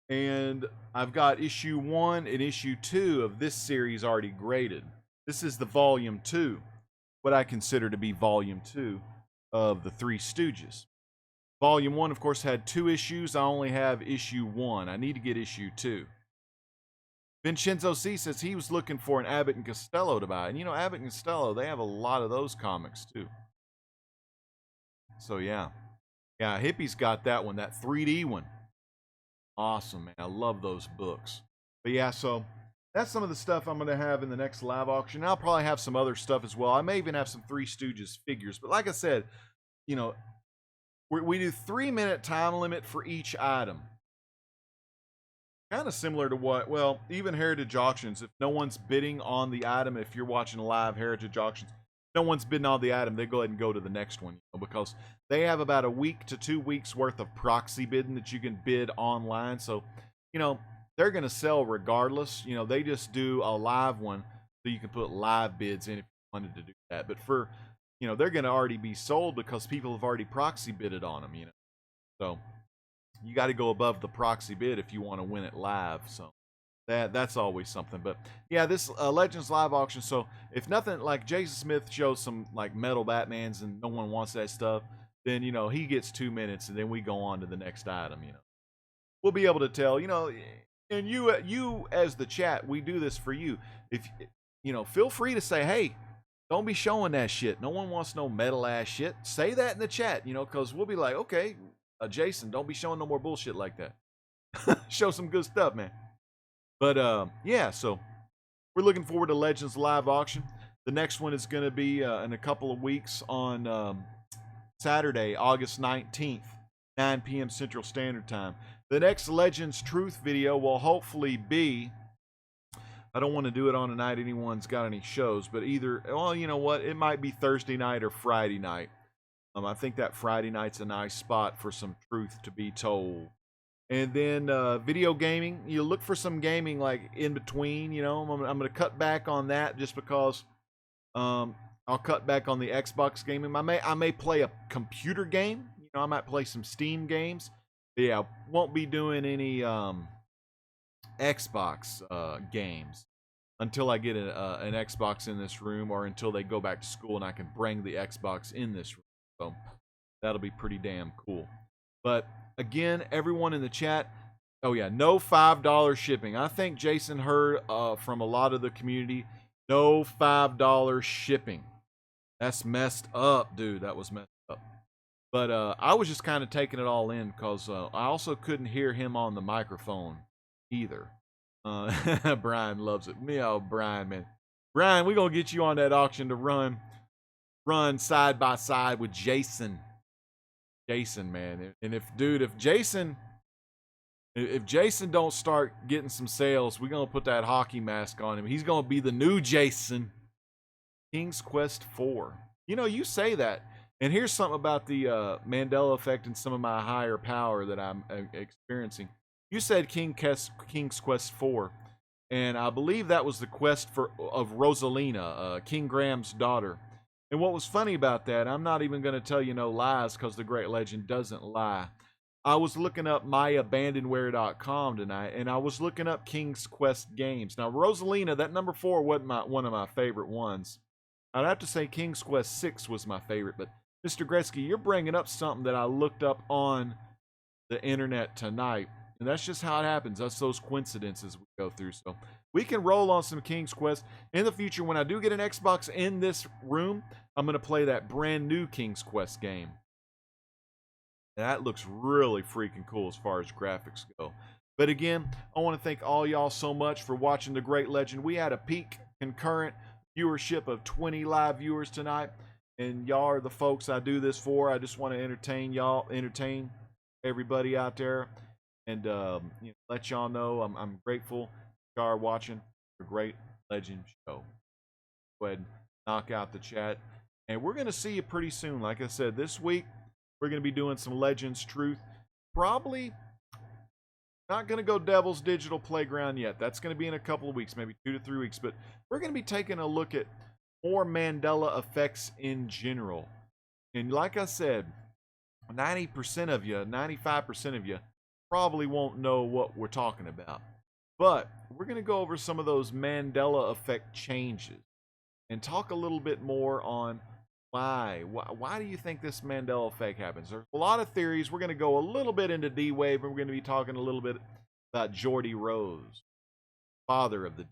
And I've got issue 1 and issue 2 of this series already graded. This is the volume 2, what I consider to be volume 2 of the Three Stooges. Volume 1, of course, had 2 issues. I only have issue 1. I need to get issue 2. Vincenzo C says he was looking for an Abbott and Costello to buy. And you know, Abbott and Costello, they have a lot of those comics too. So yeah. Yeah, Hippie's got that one, that 3D one. Awesome, man. I love those books. But yeah, so that's some of the stuff I'm going to have in the next live auction. I'll probably have some other stuff as well. I may even have some Three Stooges figures. But like I said, you know, we do 3-minute time limit for each item. Kind of similar to what, well, even Heritage Auctions, if no one's bidding on the item, if you're watching live Heritage Auctions, no one's bidding on the item, they go ahead and go to the next one, you know, because they have about a week to 2 weeks worth of proxy bidding that you can bid online. So, you know, they're going to sell regardless. You know, they just do a live one so you can put live bids in if you wanted to do that. But for, you know, they're going to already be sold because people have already proxy bidded on them, you know. So you got to go above the proxy bid if you want to win it live. So that's always something. But yeah, this Legends live auction. So if nothing, like Jason Smith shows some like metal Batmans and no one wants that stuff, then you know he gets 2 minutes and then we go on to the next item. You know, we'll be able to tell. You know, and you as the chat, we do this for you. If you know, feel free to say, hey, don't be showing that shit. No one wants no metal ass shit. Say that in the chat. You know, because we'll be like, okay. Jason, don't be showing no more bullshit like that. Show some good stuff, man. But yeah, so we're looking forward to Legends live auction. The next one is going to be in a couple of weeks on Saturday, August 19th, 9 p.m. Central Standard Time. The next Legends Truth video will hopefully be, I don't want to do it on a night anyone's got any shows, but either, well, you know what, it might be Thursday night or Friday night. I think that Friday night's a nice spot for some truth to be told. And then video gaming, you look for some gaming like in between. You know, I'm going to cut back on that just because I'll cut back on the Xbox gaming. I may play a computer game. You know, I might play some Steam games. But yeah, won't be doing any Xbox games until I get an Xbox in this room, or until they go back to school and I can bring the Xbox in this room. So that'll be pretty damn cool. But again, everyone in the chat, oh yeah, no $5 shipping. I think Jason heard from a lot of the community, no $5 shipping. That's messed up, dude. That was messed up. But I was just kind of taking it all in because I also couldn't hear him on the microphone either. Brian loves it. Oh, Brian, man. Brian, we're going to get you on that auction to run side by side with Jason. Jason, man. And if Jason don't start getting some sales, we're going to put that hockey mask on him. He's going to be the new Jason. King's Quest 4. You know, you say that. And here's something about the Mandela effect and some of my higher power that I'm experiencing. You said King's Quest 4. And I believe that was the quest of Rosalina, King Graham's daughter. And what was funny about that, I'm not even going to tell you no lies because the great legend doesn't lie. I was looking up myabandonware.com tonight, and I was looking up King's Quest games. Now, Rosalina, that number 4 wasn't one of my favorite ones. I'd have to say King's Quest 6 was my favorite, but Mr. Gretzky, you're bringing up something that I looked up on the internet tonight, and that's just how it happens. That's those coincidences we go through. So we can roll on some King's Quest. In the future, when I do get an Xbox in this room, I'm going to play that brand new King's Quest game. That looks really freaking cool as far as graphics go. But again, I want to thank all y'all so much for watching The Great Legend. We had a peak concurrent viewership of 20 live viewers tonight, and y'all are the folks I do this for. I just want to entertain everybody out there, and let y'all know I'm grateful y'all are watching The Great Legend Show. Go ahead and knock out the chat, and we're going to see you pretty soon. Like I said, this week, we're going to be doing some Legends Truth. Probably not going to go Devil's Digital Playground yet. That's going to be in a couple of weeks, maybe 2 to 3 weeks. But we're going to be taking a look at more Mandela effects in general. And like I said, 90% of you, 95% of you probably won't know what we're talking about. But we're going to go over some of those Mandela effect changes and talk a little bit more on why do you think this Mandela effect happens? There's a lot of theories. We're going to go a little bit into D-Wave, and we're going to be talking a little bit about Geordie Rose, father of the D.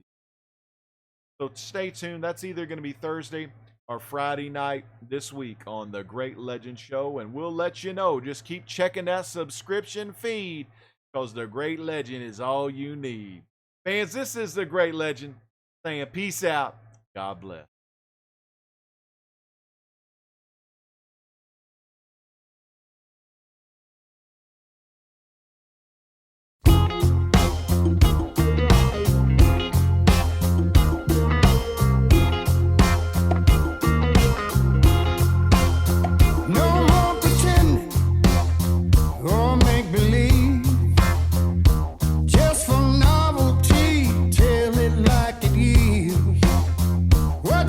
So stay tuned. That's either going to be Thursday or Friday night this week on The Great Legend Show, and we'll let you know. Just keep checking that subscription feed, because The Great Legend is all you need. Fans, this is The Great Legend saying peace out. God bless. What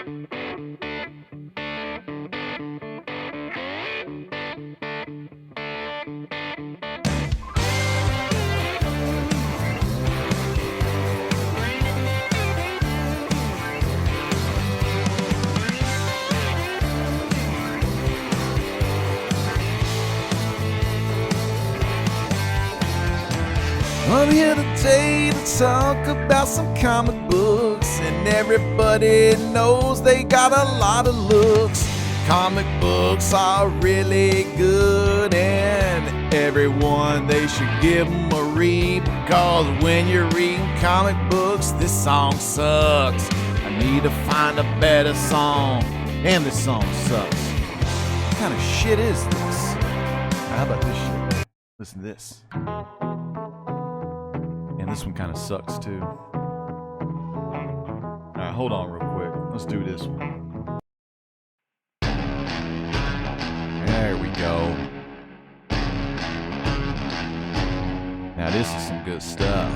I'm here today to talk about some comic books, and everybody knows they got a lot of looks. Comic books are really good, and everyone, they should give them a read, because when you're reading comic books, this song sucks. I need to find a better song, and this song sucks. What kind of shit is this? How about this shit? Listen to this. And this one kind of sucks too. Alright, hold on real quick. Let's do this one. There we go. Now this is some good stuff.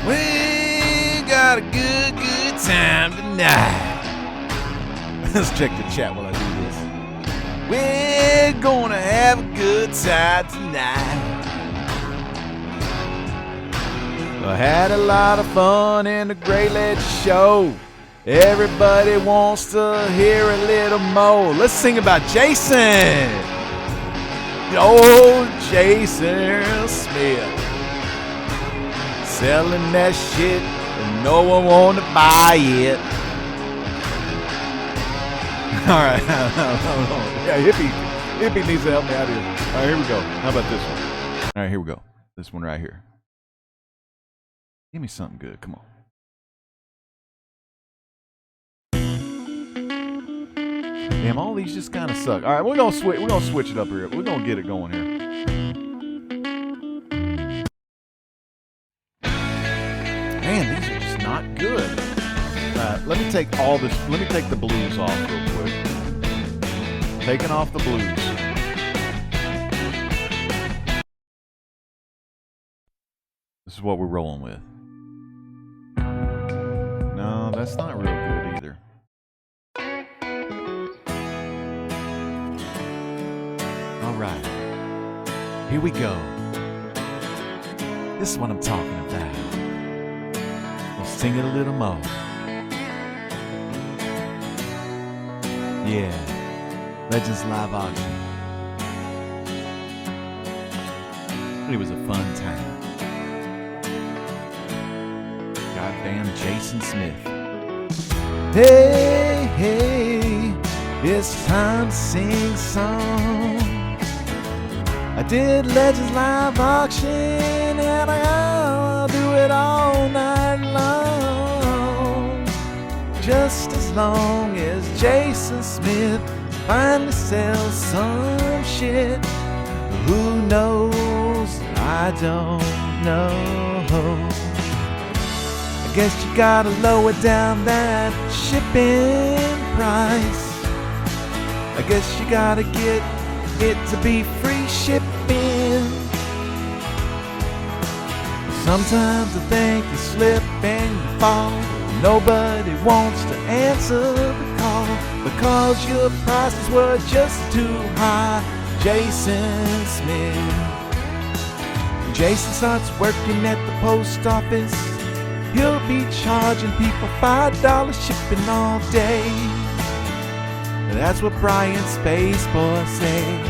We got a good time tonight. Let's check the chat while I do this. We're gonna have a good time tonight. I had a lot of fun in the Great Ledge Show. Everybody wants to hear a little more. Let's sing about Jason. Old Jason Smith. Selling that shit and no one wanna buy it. Alright, yeah, Hippie needs to help me out here. Alright, here we go. How about this one? Alright, here we go. This one right here. Give me something good, come on. Damn, all these just kind of suck. Alright, we're gonna switch it up here. We're gonna get it going here. Man, these are just not good. Let me take all this. Let me take the blues off real quick. Taking off the blues. This is what we're rolling with. No, that's not real good either. All right, here we go. This is what I'm talking about. We'll sing it a little more. Yeah, Legends Live Auction. It was a fun time. Goddamn Jason Smith. Hey, hey, it's time to sing a song. I did Legends Live Auction and I'll do it all night long. Just as long as Jason Smith finally sells some shit. Who knows? I don't know. I guess you gotta lower down that shipping price. I guess you gotta get it to be free shipping. Sometimes I think you slip and you fall. Nobody wants to answer the call because your prices were just too high. Jason Smith. When Jason starts working at the post office, he'll be charging people $5 shipping all day. That's what Brian Spaceboy said.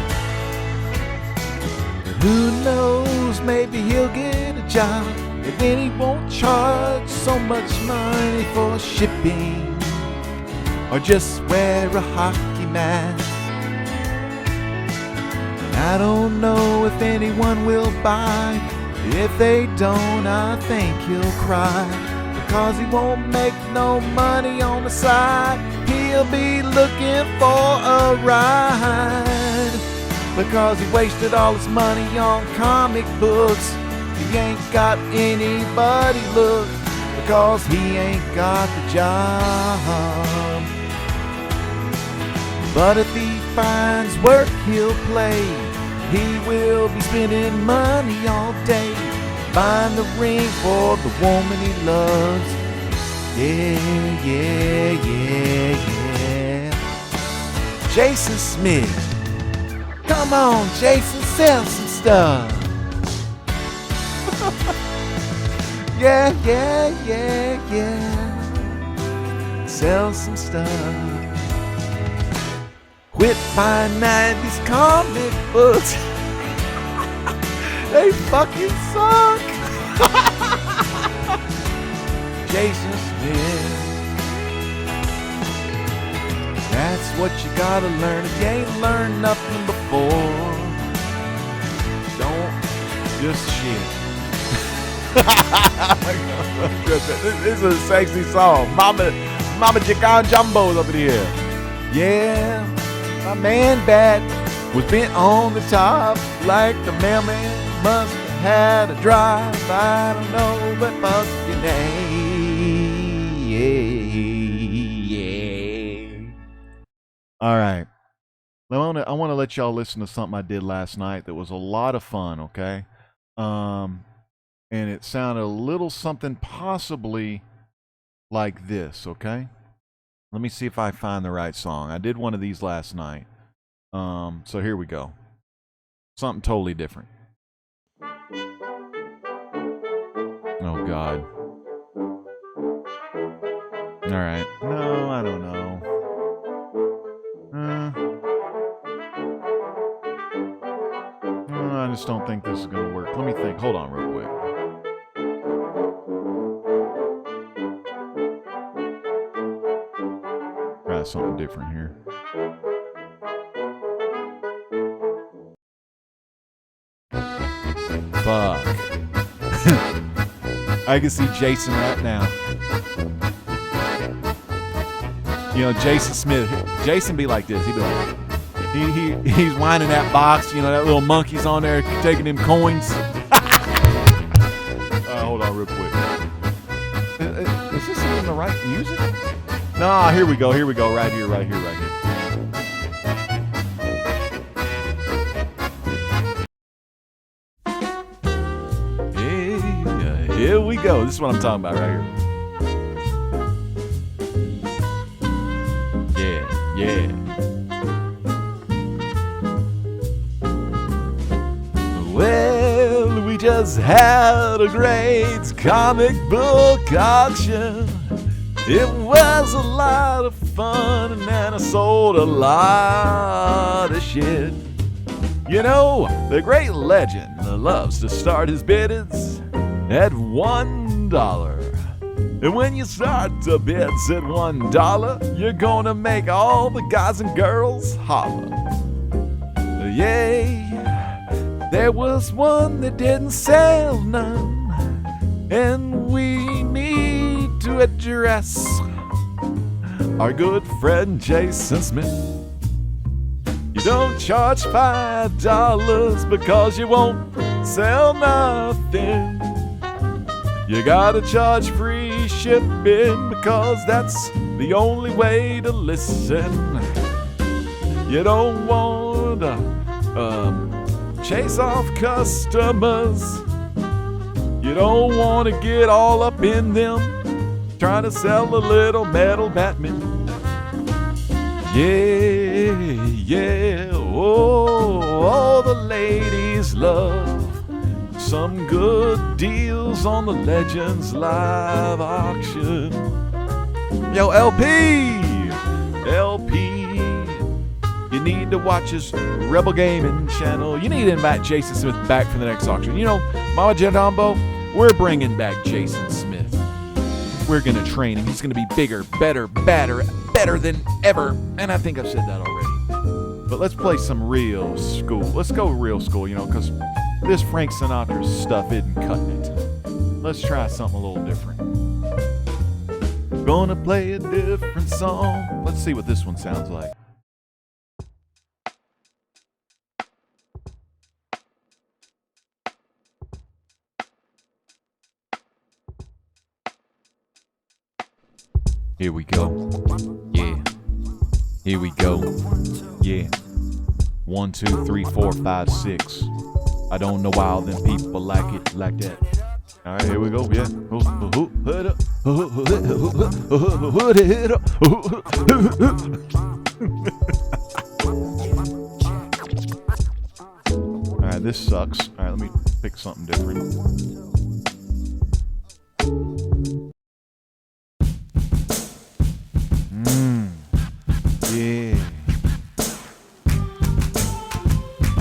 But who knows, maybe he'll get a job, and then he won't charge so much money for shipping, or just wear a hockey mask. And I don't know if anyone will buy. If they don't, I think he'll cry, because he won't make no money on the side. He'll be looking for a ride, because he wasted all his money on comic books. He ain't got anybody look, because he ain't got the job. But if he finds work, he'll play. He will be spending money all day. find the ring for the woman he loves. Yeah, yeah, yeah, yeah. Jason Smith. Come on, Jason, sell some stuff. Yeah, yeah, yeah, yeah. Sell some stuff. Quit buying 90s comic books. They fucking suck. Jason Smith. That's what you gotta learn if you ain't learned nothing before. Don't just shit. This is a sexy song. Mama Chicken Jumbo's up in here. Yeah, my man Bat was bent on the top like the mailman must have had a drive. I don't know, but fuck your name. Yeah. All right. I want to let y'all listen to something I did last night that was a lot of fun, okay? And it sounded a little something possibly like this, okay? Let me see if I find the right song. I did one of these last night. So here we go. Something totally different. Oh, God. All right. No, I don't know. I just don't think this is going to work. Let me think. Hold on real quick. Try something different here. Fuck. I can see Jason right now. You know, Jason Smith. Jason be like this. He'd be like, he's winding that box. You know, that little monkey's on there taking them coins. Hold on real quick. Is this even the right music? Nah, here we go. Right here. Hey, here we go. This is what I'm talking about right here. Yeah. Well, we just had a great comic book auction. It was a lot of fun, and then I sold a lot of shit. You know, the great legend loves to start his bids at $1. And when you start the bids at $1, you're gonna make all the guys and girls holler. Yay! There was one that didn't sell none, and we need to address our good friend Jason Smith. You don't charge $5 because you won't sell nothing. You gotta charge free shipping because that's the only way to listen. You don't want to chase off customers. You don't want to get all up in them trying to sell a little metal Batman. Yeah, oh, all the ladies love some good deals on the Legends Live auction. Yo, LP, you need to watch his Rebel Gaming channel. You need to invite Jason Smith back for the next auction. You know, Mama Jadambo, we're bringing back Jason Smith. We're going to train him. He's going to be bigger, better, badder, better than ever. And I think I've said that already. But let's play some real school. Let's go real school, you know, because this Frank Sinatra stuff isn't cutting it. Let's try something a little different. Gonna play a different song. Let's see what this one sounds like. Here we go. Yeah. Here we go. Yeah. 1, 2, 3, 4, 5, 6. I don't know why all them people like it like that. All right, here we go. Yeah. All right, this sucks. All right, let me pick something different. Yeah.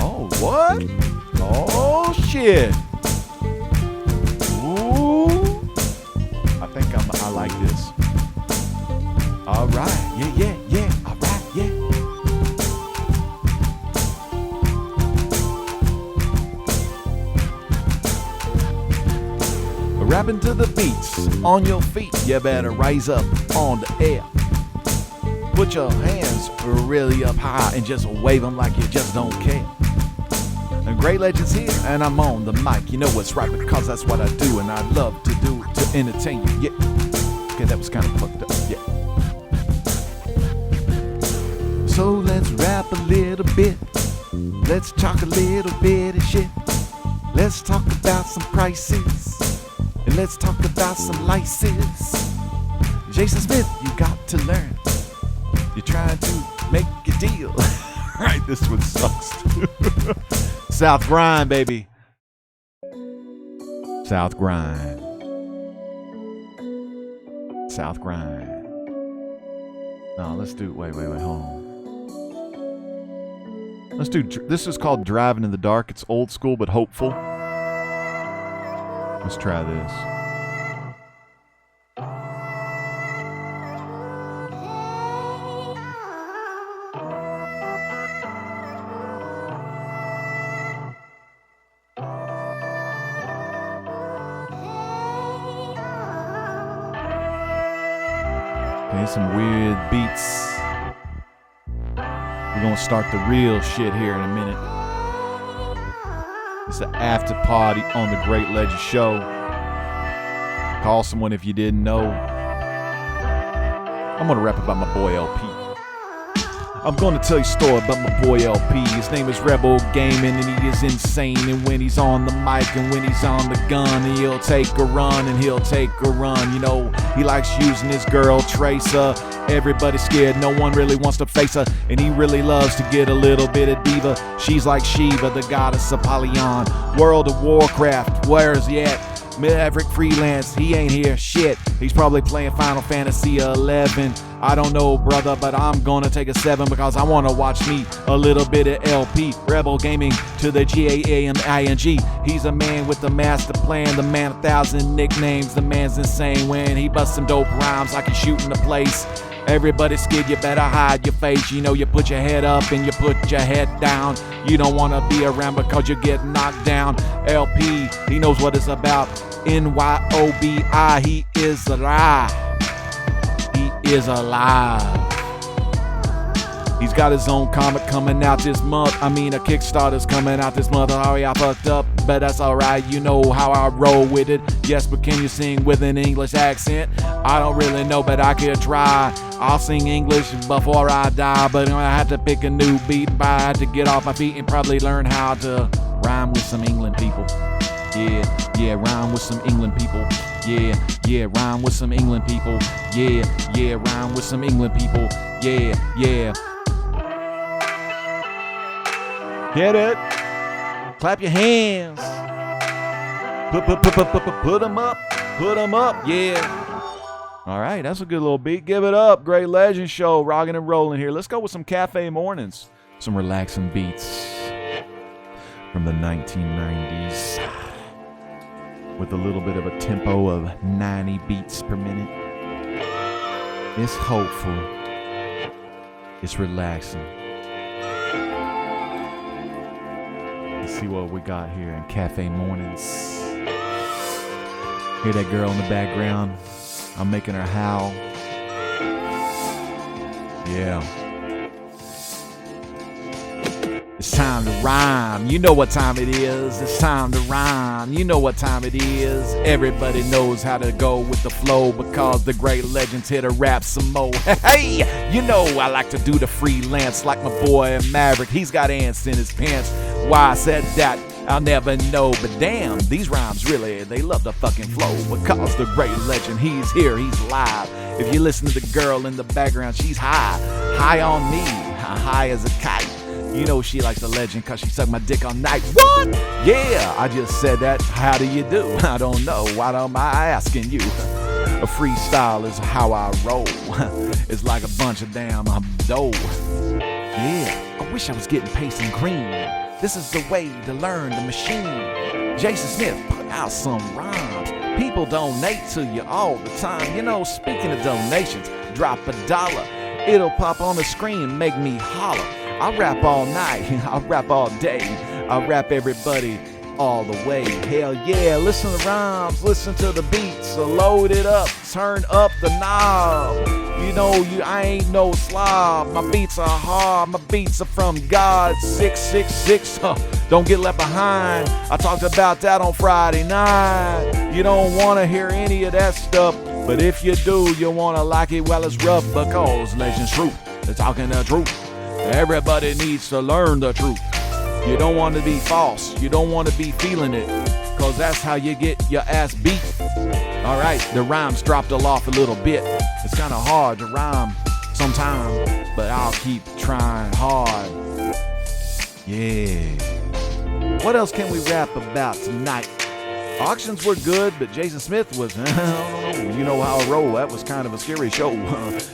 Oh, what? Oh, shit. I like this. All right. Yeah. All right. Yeah. Rapping to the beats on your feet. You better rise up on the air. Put your hands really up high and just wave them like you just don't care. And Great Legends here, and I'm on the mic. You know what's right, because that's what I do, and I love to do it to entertain you. Yeah. Okay, that was kind of fucked up. Yeah. So let's rap a little bit. Let's talk a little bit of shit. Let's talk about some prices. And let's talk about some licenses. Jason Smith, you got to learn. You're trying to make a deal. Right, this one sucks. South Grind, baby. South Grind. South Grind. No, let's do, wait, hold on. Let's do, this is called Driving in the Dark. It's old school but hopeful. Let's try this. Okay, some weird beats. We're gonna start the real shit here in a minute. It's an after party on the Great Legend Show. Call someone if you didn't know. I'm gonna rap about my boy LP. I'm gonna tell you a story about my boy LP. His name is Rebel Gaming and he is insane. And when he's on the mic and when he's on the gun, he'll take a run and he'll take a run. You know, he likes using his girl Tracer. Everybody's scared, no one really wants to face her. And he really loves to get a little bit of diva. She's like Shiva, the goddess of Apollyon. World of Warcraft, where is he at? Maverick Freelance, he ain't here, shit. He's probably playing Final Fantasy 11. I don't know, brother, but I'm gonna take a 7 because I wanna watch me a little bit of LP. Rebel Gaming to the GAAMING. He's a man with a master plan, the man 1,000 nicknames. The man's insane when he busts some dope rhymes like he's shooting the place. Everybody's scared, you better hide your face. You know, you put your head up and you put your head down. You don't want to be around because you get knocked down. LP, he knows what it's about. NYOBI, he is alive. He is alive. He's got his own comic coming out this month. I mean, a Kickstarter's coming out this month. Oh, yeah, I fucked up, but that's alright. You know how I roll with it. Yes, but can you sing with an English accent? I don't really know, but I could try. I'll sing English before I die, but I have to pick a new beat. I have to get off my feet and probably learn how to rhyme with some England people. Yeah, rhyme with some England people. Yeah, rhyme with some England people. Yeah, rhyme with some England people. Yeah. Get it? Clap your hands. Put them up. Put them up. Yeah. All right, that's a good little beat. Give it up. Great Legend Show. Rocking and rolling here. Let's go with some Cafe Mornings. Some relaxing beats from the 1990s. With a little bit of a tempo of 90 beats per minute. It's hopeful. It's relaxing. Let's see what we got here in Cafe Mornings. Hear that girl in the background? I'm making her howl. Yeah. It's time to rhyme. You know what time it is. It's time to rhyme. You know what time it is. Everybody knows how to go with the flow because the great legends here to rap some more. Hey, you know I like to do the freelance like my boy Maverick. He's got ants in his pants. Why I said that? I'll never know, but damn, these rhymes really, they love the fucking flow. Because the great legend, he's here, he's live. If you listen to the girl in the background, she's high on me, high as a kite. You know she likes the legend cause she sucked my dick all night. What? Yeah, I just said that. How do you do? I don't know. Why am I asking you? A freestyle is how I roll. It's like a bunch of damn dough. Yeah, I wish I was getting pace and cream. This is the way to learn the machine. Jason Smith put out some rhymes. People donate to you all the time. You know, speaking of donations, drop $1. It'll pop on the screen and make me holler. I'll rap all night, I'll rap all day, I'll rap everybody all the way. Hell yeah, listen to rhymes, listen to the beats, so load it up, turn up the knob. You know, I ain't no slob, my beats are hard, my beats are from God, 666, don't get left behind. I talked about that on Friday night. You don't want to hear any of that stuff, but if you do, you want to like it while it's rough, because legend's truth, they're talking the truth. Everybody needs to learn the truth. You don't want to be false. You don't want to be feeling it, cause that's how you get your ass beat. Alright, the rhymes dropped off a little bit. It's kind of hard to rhyme sometimes, but I'll keep trying hard. Yeah. What else can we rap about tonight? Auctions were good, but Jason Smith was, I don't know, you know how I roll. That was kind of a scary show.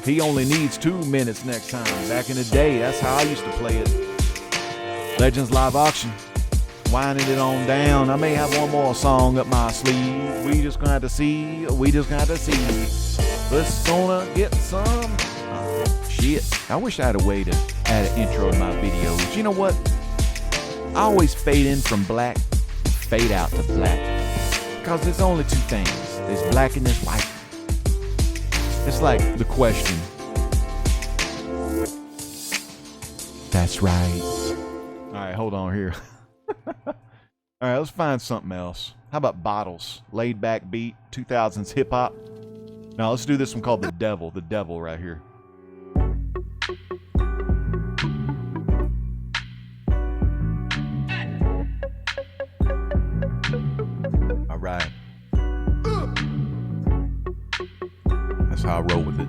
He only needs 2 minutes next time. Back in the day, that's how I used to play it. Legends Live Auction, winding it on down. I may have one more song up my sleeve. We just gonna have to see. Let's gonna get some. Shit, I wish I had a way to add an intro to my videos. You know what? I always fade in from black, fade out to black. Because there's only 2 things. There's black and there's white. It's like the question. That's right. Alright, hold on here. Alright, let's find something else. How about Bottles? Laid back beat, 2000s hip hop. Now let's do this one called The Devil. The Devil right here. Right. That's how I roll with it.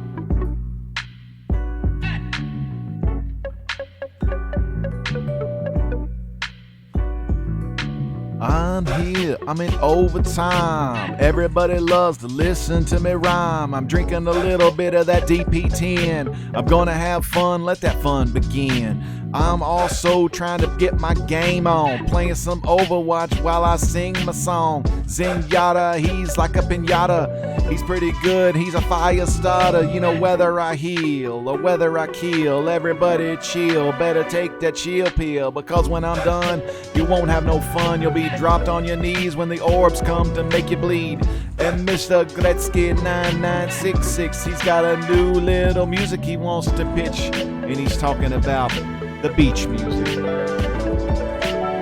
I'm here, I'm in overtime. Everybody loves to listen to me rhyme. I'm drinking a little bit of that DP10. I'm gonna have fun, let that fun begin. I'm also trying to get my game on, playing some Overwatch while I sing my song. Zenyatta, he's like a pinata. He's pretty good, he's a fire starter. You know, whether I heal or whether I kill, everybody chill, better take that chill pill. Because when I'm done, you won't have no fun. You'll be dropped on your knees when the orbs come to make you bleed. And Mr. Gretzky 9966, he's got a new little music he wants to pitch. And he's talking about the beach music.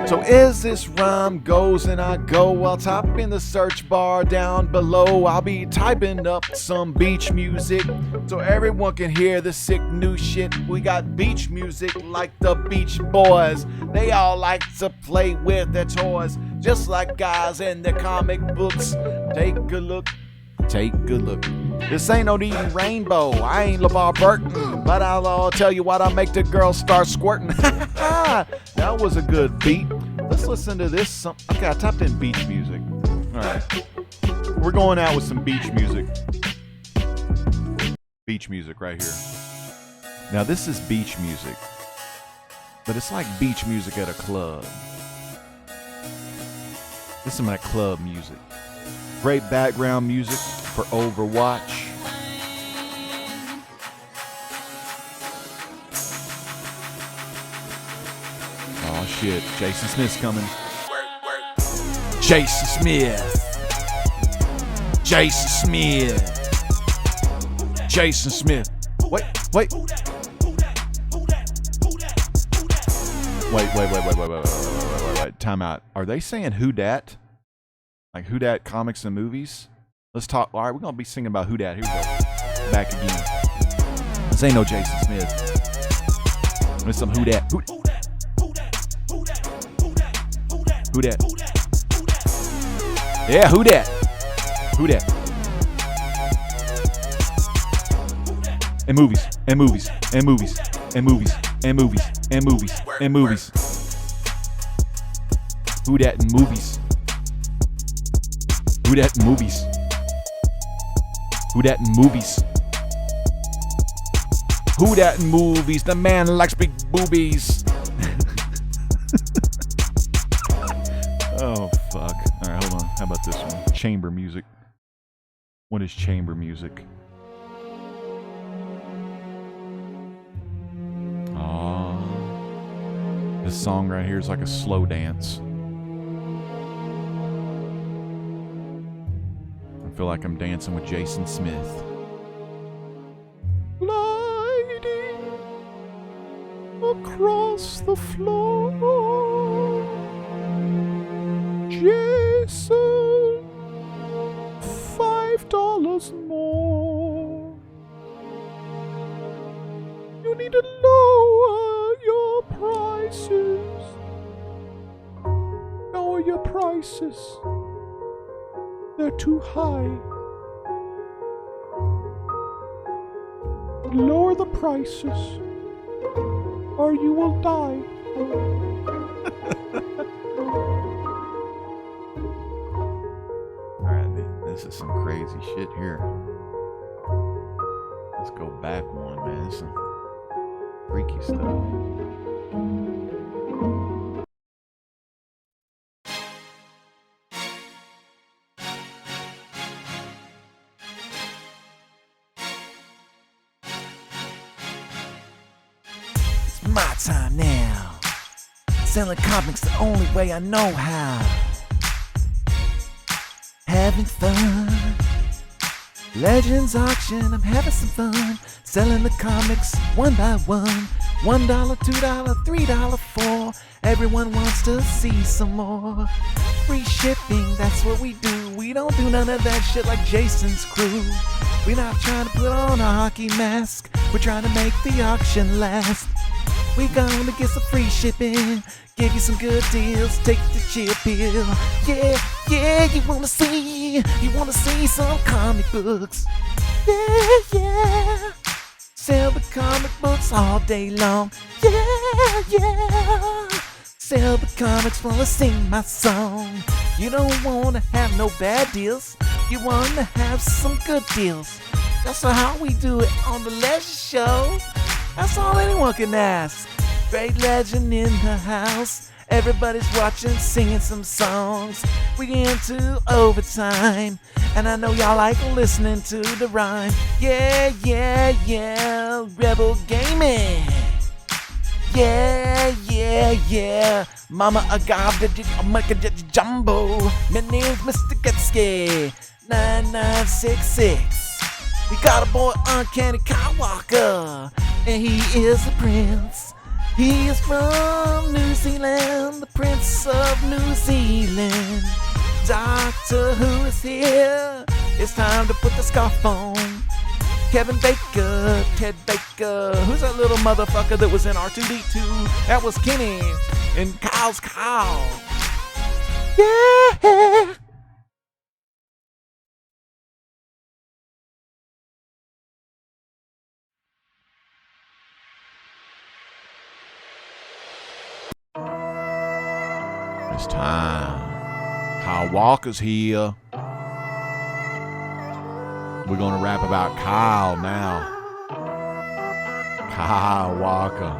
So as this rhyme goes and I go, I'll type in the search bar down below. I'll be typing up some beach music so everyone can hear the sick new shit. We got beach music like the Beach Boys. They all like to play with their toys, just like guys in their comic books. Take a look. Take a look. This ain't no eating rainbow. I ain't LeVar Burton, but I'll tell you what, I'll make the girls start squirting. That was a good beat. Let's listen to this. Okay, I typed in beach music. All right. We're going out with some beach music. Beach music right here. Now this is beach music, but it's like beach music at a club. This is my club music. Great background music for Overwatch. Oh shit, Jason Smith's coming. Jason Smith. Jason Smith. Jason Smith. Wait. Time out. Are they saying who dat? Like Who Dat comics and movies? Let's talk. All right, we're going to be singing about Who Dat. Here we go. Back again. This ain't no Jason Smith. There's some Who Dat. Who that? Yeah, who that? Who that? And movies, and movies, and movies, and movies, and movies, and movies, and movies. Who that in movies? Who that in movies? Who that in movies? Who that in movies? The man likes big boobies. Oh, fuck. All right, hold on. How about this one? Chamber music. What is chamber music? This song right here is like a slow dance. I feel like I'm dancing with Jason Smith. Gliding across the floor, Jason, $5 more. You need to lower your prices. Lower your prices. They're too high. Lower the prices, or you will die. Alright, this is some crazy shit here. Let's go back one, man. This is some freaky stuff. My time now. Selling comics the only way I know how. Having fun. Legends auction, I'm having some fun. Selling the comics one by one. $1, $2, $3, $4. Everyone wants to see some more. Free shipping, that's what we do. We don't do none of that shit like Jason's crew. We're not trying to put on a hockey mask. We're trying to make the auction last. We gonna get some free shipping, give you some good deals, take the chill pill. Yeah, yeah, you wanna see some comic books. Yeah, yeah, sell the comic books all day long. Yeah, yeah, sell the comics while I sing my song. You don't wanna have no bad deals, you wanna have some good deals. That's how we do it on the Leisure Show. That's all anyone can ask. Great legend in the house. Everybody's watching, singing some songs. We get into overtime, and I know y'all like listening to the rhyme. Yeah, yeah, yeah, Rebel Gaming. Yeah, yeah, yeah. Mama agave the jumbo. My name's Mr. Getsky. 9966. We got a boy Uncanny Kawaka, and he is a prince. He is from New Zealand, the Prince of New Zealand. Doctor Who is here. It's time to put the scarf on. Kevin Baker, Ted Baker. Who's that little motherfucker that was in R2D2? That was Kenny and Kyle's Kyle. Yeah. It's time. Kyle Walker's here. We're going to rap about Kyle now. Kyle Walker.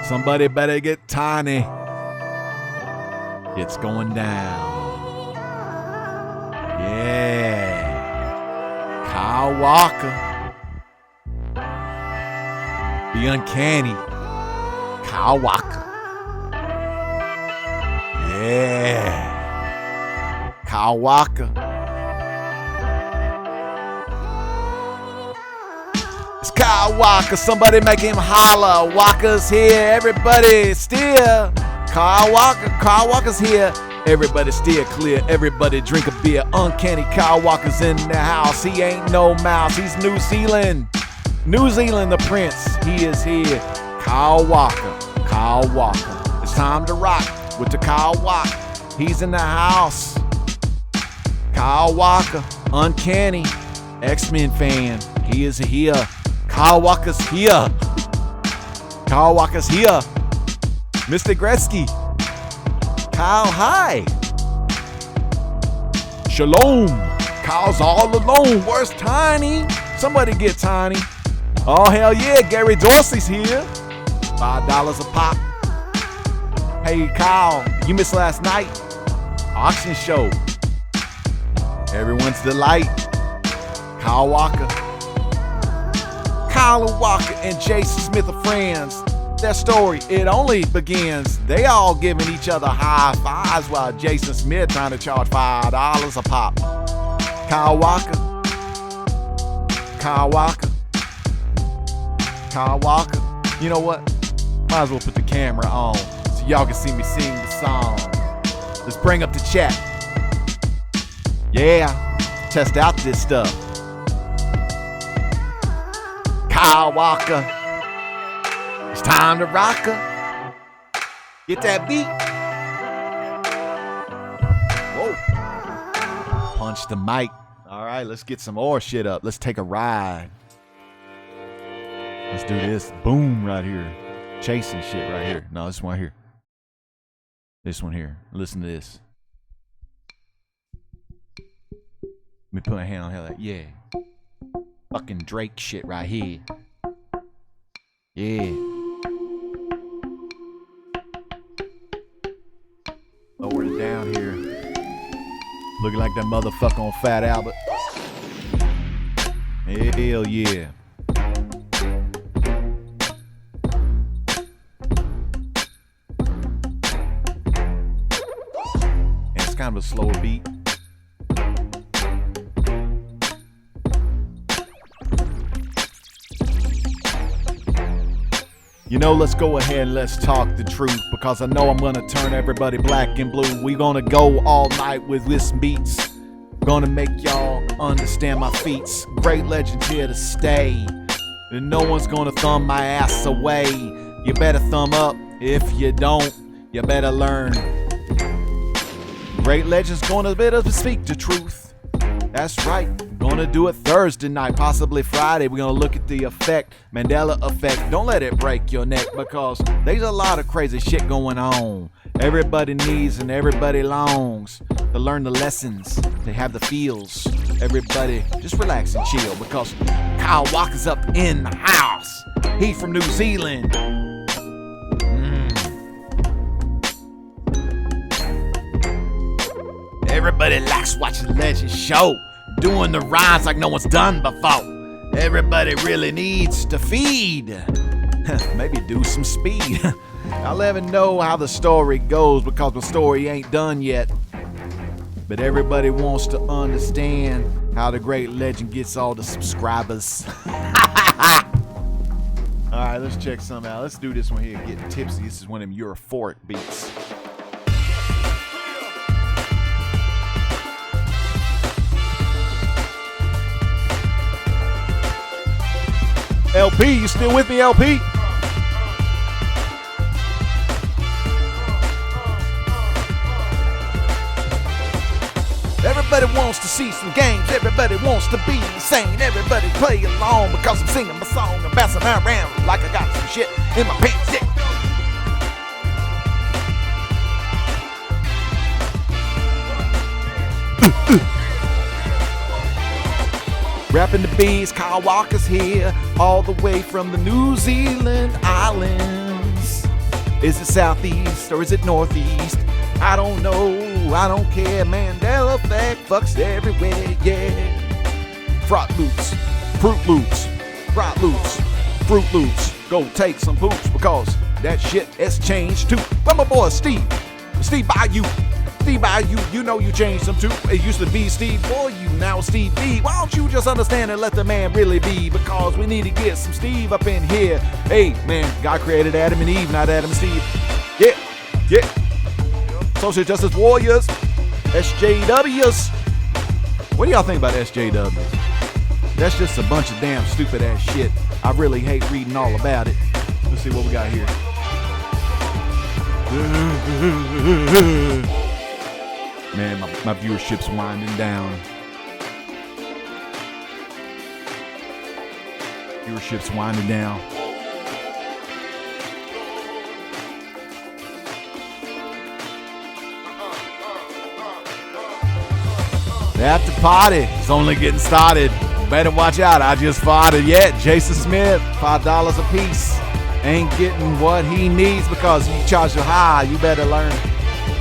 Somebody better get tiny. It's going down. Yeah. Kyle Walker. The uncanny Kyle Walker. Yeah. Kyle Walker. It's Kyle Walker. Somebody make him holler. Walker's here. Everybody steer. Kyle Walker. Kyle Walker's here. Everybody steer clear. Everybody drink a beer. Uncanny Kyle Walker's in the house. He ain't no mouse. He's New Zealand. New Zealand, the prince. He is here. Kyle Walker. Kyle Walker. It's time to rock with the Kyle Walker. He's in the house. Kyle Walker, uncanny X-Men fan. He is here. Kyle Walker's here. Kyle Walker's here. Mr. Gretzky. Kyle, hi. Shalom. Kyle's all alone. Where's Tiny? Somebody get Tiny. Oh, hell yeah. Gary Dorsey's here. $5 a pop. Hey, Kyle, you missed last night? Auction show. Everyone's delight. Kyle Walker. Kyle Walker and Jason Smith are friends. Their story, it only begins. They all giving each other high fives while Jason Smith trying to charge $5 a pop. Kyle Walker. Kyle Walker. Kyle Walker. You know what? Might as well put the camera on so y'all can see me sing the song. Let's bring up the chat. Yeah, test out this stuff. Kyle Walker. It's time to rock her. Get that beat. Whoa. Punch the mic. All right, let's get some more shit up. Let's take a ride. Let's do this. Boom, right here. Chasing shit right here. No, this one here. This one here. Listen to this. Let me put my hand on here like, yeah. Fucking Drake shit right here. Yeah. Lower it down here. Looking like that motherfucker on Fat Albert. Hell yeah. And it's kind of a slower beat. You know, let's go ahead and let's talk the truth, because I know I'm gonna turn everybody black and blue. We gonna go all night with this beats. Gonna make y'all understand my feats. Great legends here to stay, and no one's gonna thumb my ass away. You better thumb up. If you don't, you better learn. Great legends gonna better speak the truth. That's right. Gonna do it Thursday night, possibly Friday. We're gonna look at the effect, Mandela effect. Don't let it break your neck, because there's a lot of crazy shit going on. Everybody needs and everybody longs to learn the lessons, to have the feels. Everybody just relax and chill, because Kyle Walker's up in the house. He from New Zealand. Everybody likes watching the Legend Show. Doing the rhymes like no one's done before. Everybody really needs to feed. Maybe do some speed. I'll never know how the story goes, because the story ain't done yet. But everybody wants to understand how the great legend gets all the subscribers. Alright, let's check some out. Let's do this one here, Getting Tipsy. This is one of them euphoric beats. LP, you still with me, LP? Everybody wants to see some games. Everybody wants to be insane. Everybody play along, because I'm singing my song and bouncing around like I got some shit in my pants. Yeah. Rapping the beats, Kyle Walker's here, all the way from the New Zealand islands. Is it southeast or is it northeast? I don't know, I don't care. Mandela effect fucks everywhere, yeah. Fruit Loops, Fruit Loops, Fruit Loops. Go take some poops, because that shit has changed too. But my boy Steve Bayou. Steve Bayou, you know you changed them too. It used to be Steve Boy, you now Steve B. Why don't you just understand and let the man really be? Because we need to get some Steve up in here. Hey, man, God created Adam and Eve, not Adam and Steve. Yeah. Social Justice Warriors, SJWs. What do y'all think about SJWs? That's just a bunch of damn stupid ass shit. I really hate reading all about it. Let's see what we got here. Man, my viewership's winding down. Viewership's winding down. The after party is only getting started. Better watch out, I just farted yet. Jason Smith, $5 a piece. Ain't getting what he needs because you charge you high. You better learn.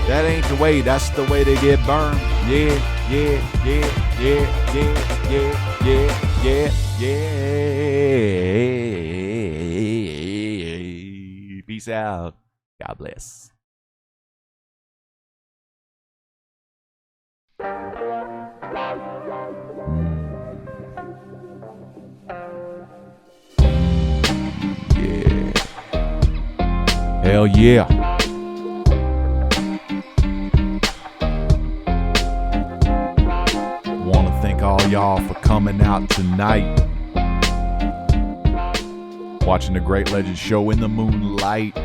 That ain't the way, that's the way they get burned. Yeah, yeah, yeah, yeah, yeah, yeah, yeah, yeah, yeah. Peace out. God bless. Yeah. Hell yeah. Want to thank all y'all for coming out tonight. Watching the Great Legend show in the moonlight.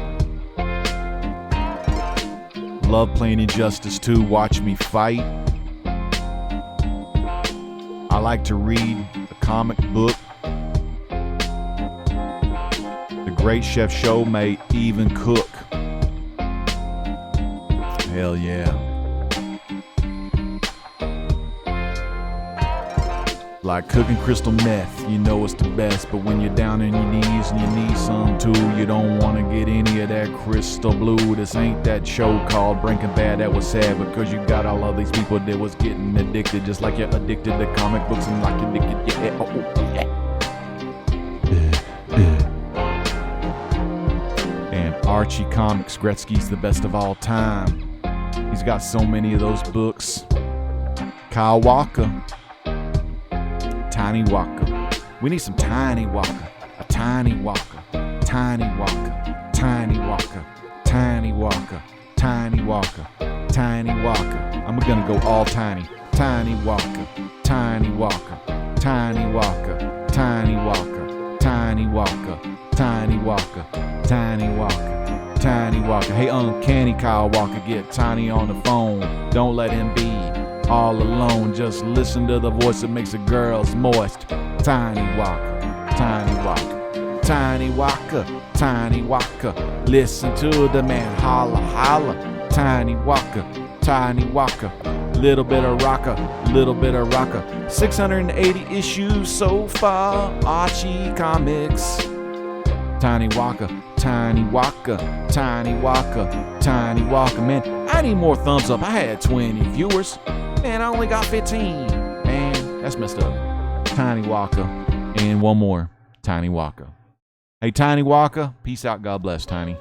Love playing Injustice 2. Watch me fight. I like to read a comic book. The Great Chef Show may even cook. Hell yeah. Like cooking crystal meth, you know it's the best. But when you're down on your knees and you need some too, you don't want to get any of that crystal blue. This ain't that show called Breaking Bad that was sad, because you got all of these people that was getting addicted, just like you're addicted to comic books and like you're addicted, yeah, oh, yeah. And Archie Comics, Gretzky's the best of all time. He's got so many of those books. Kyle Walker. Tiny Walker. We need some Tiny Walker. A Tiny Walker. Tiny Walker. Tiny Walker. Tiny Walker. Tiny Walker. Tiny Walker. I'm gonna go all tiny. Tiny Walker. Tiny Walker. Tiny Walker. Tiny Walker. Tiny Walker. Tiny Walker. Tiny Walker. Tiny Walker. Hey, Uncanny Kyle Walker, get Tiny on the phone. Don't let him be all alone. Just listen to the voice that makes the girls moist. Tiny Walker, Tiny Walker, Tiny Walker, Tiny Walker. Listen to the man holla, holla. Tiny Walker, Tiny Walker. Little bit of rocker, little bit of rocker. 680 issues so far. Archie Comics. Tiny Walker, Tiny Walker, Tiny Walker, Tiny Walker. Man, I need more thumbs up. I had 20 viewers. Man, I only got 15. Man, that's messed up. Tiny Walker. And one more. Tiny Walker. Hey, Tiny Walker. Peace out. God bless, Tiny.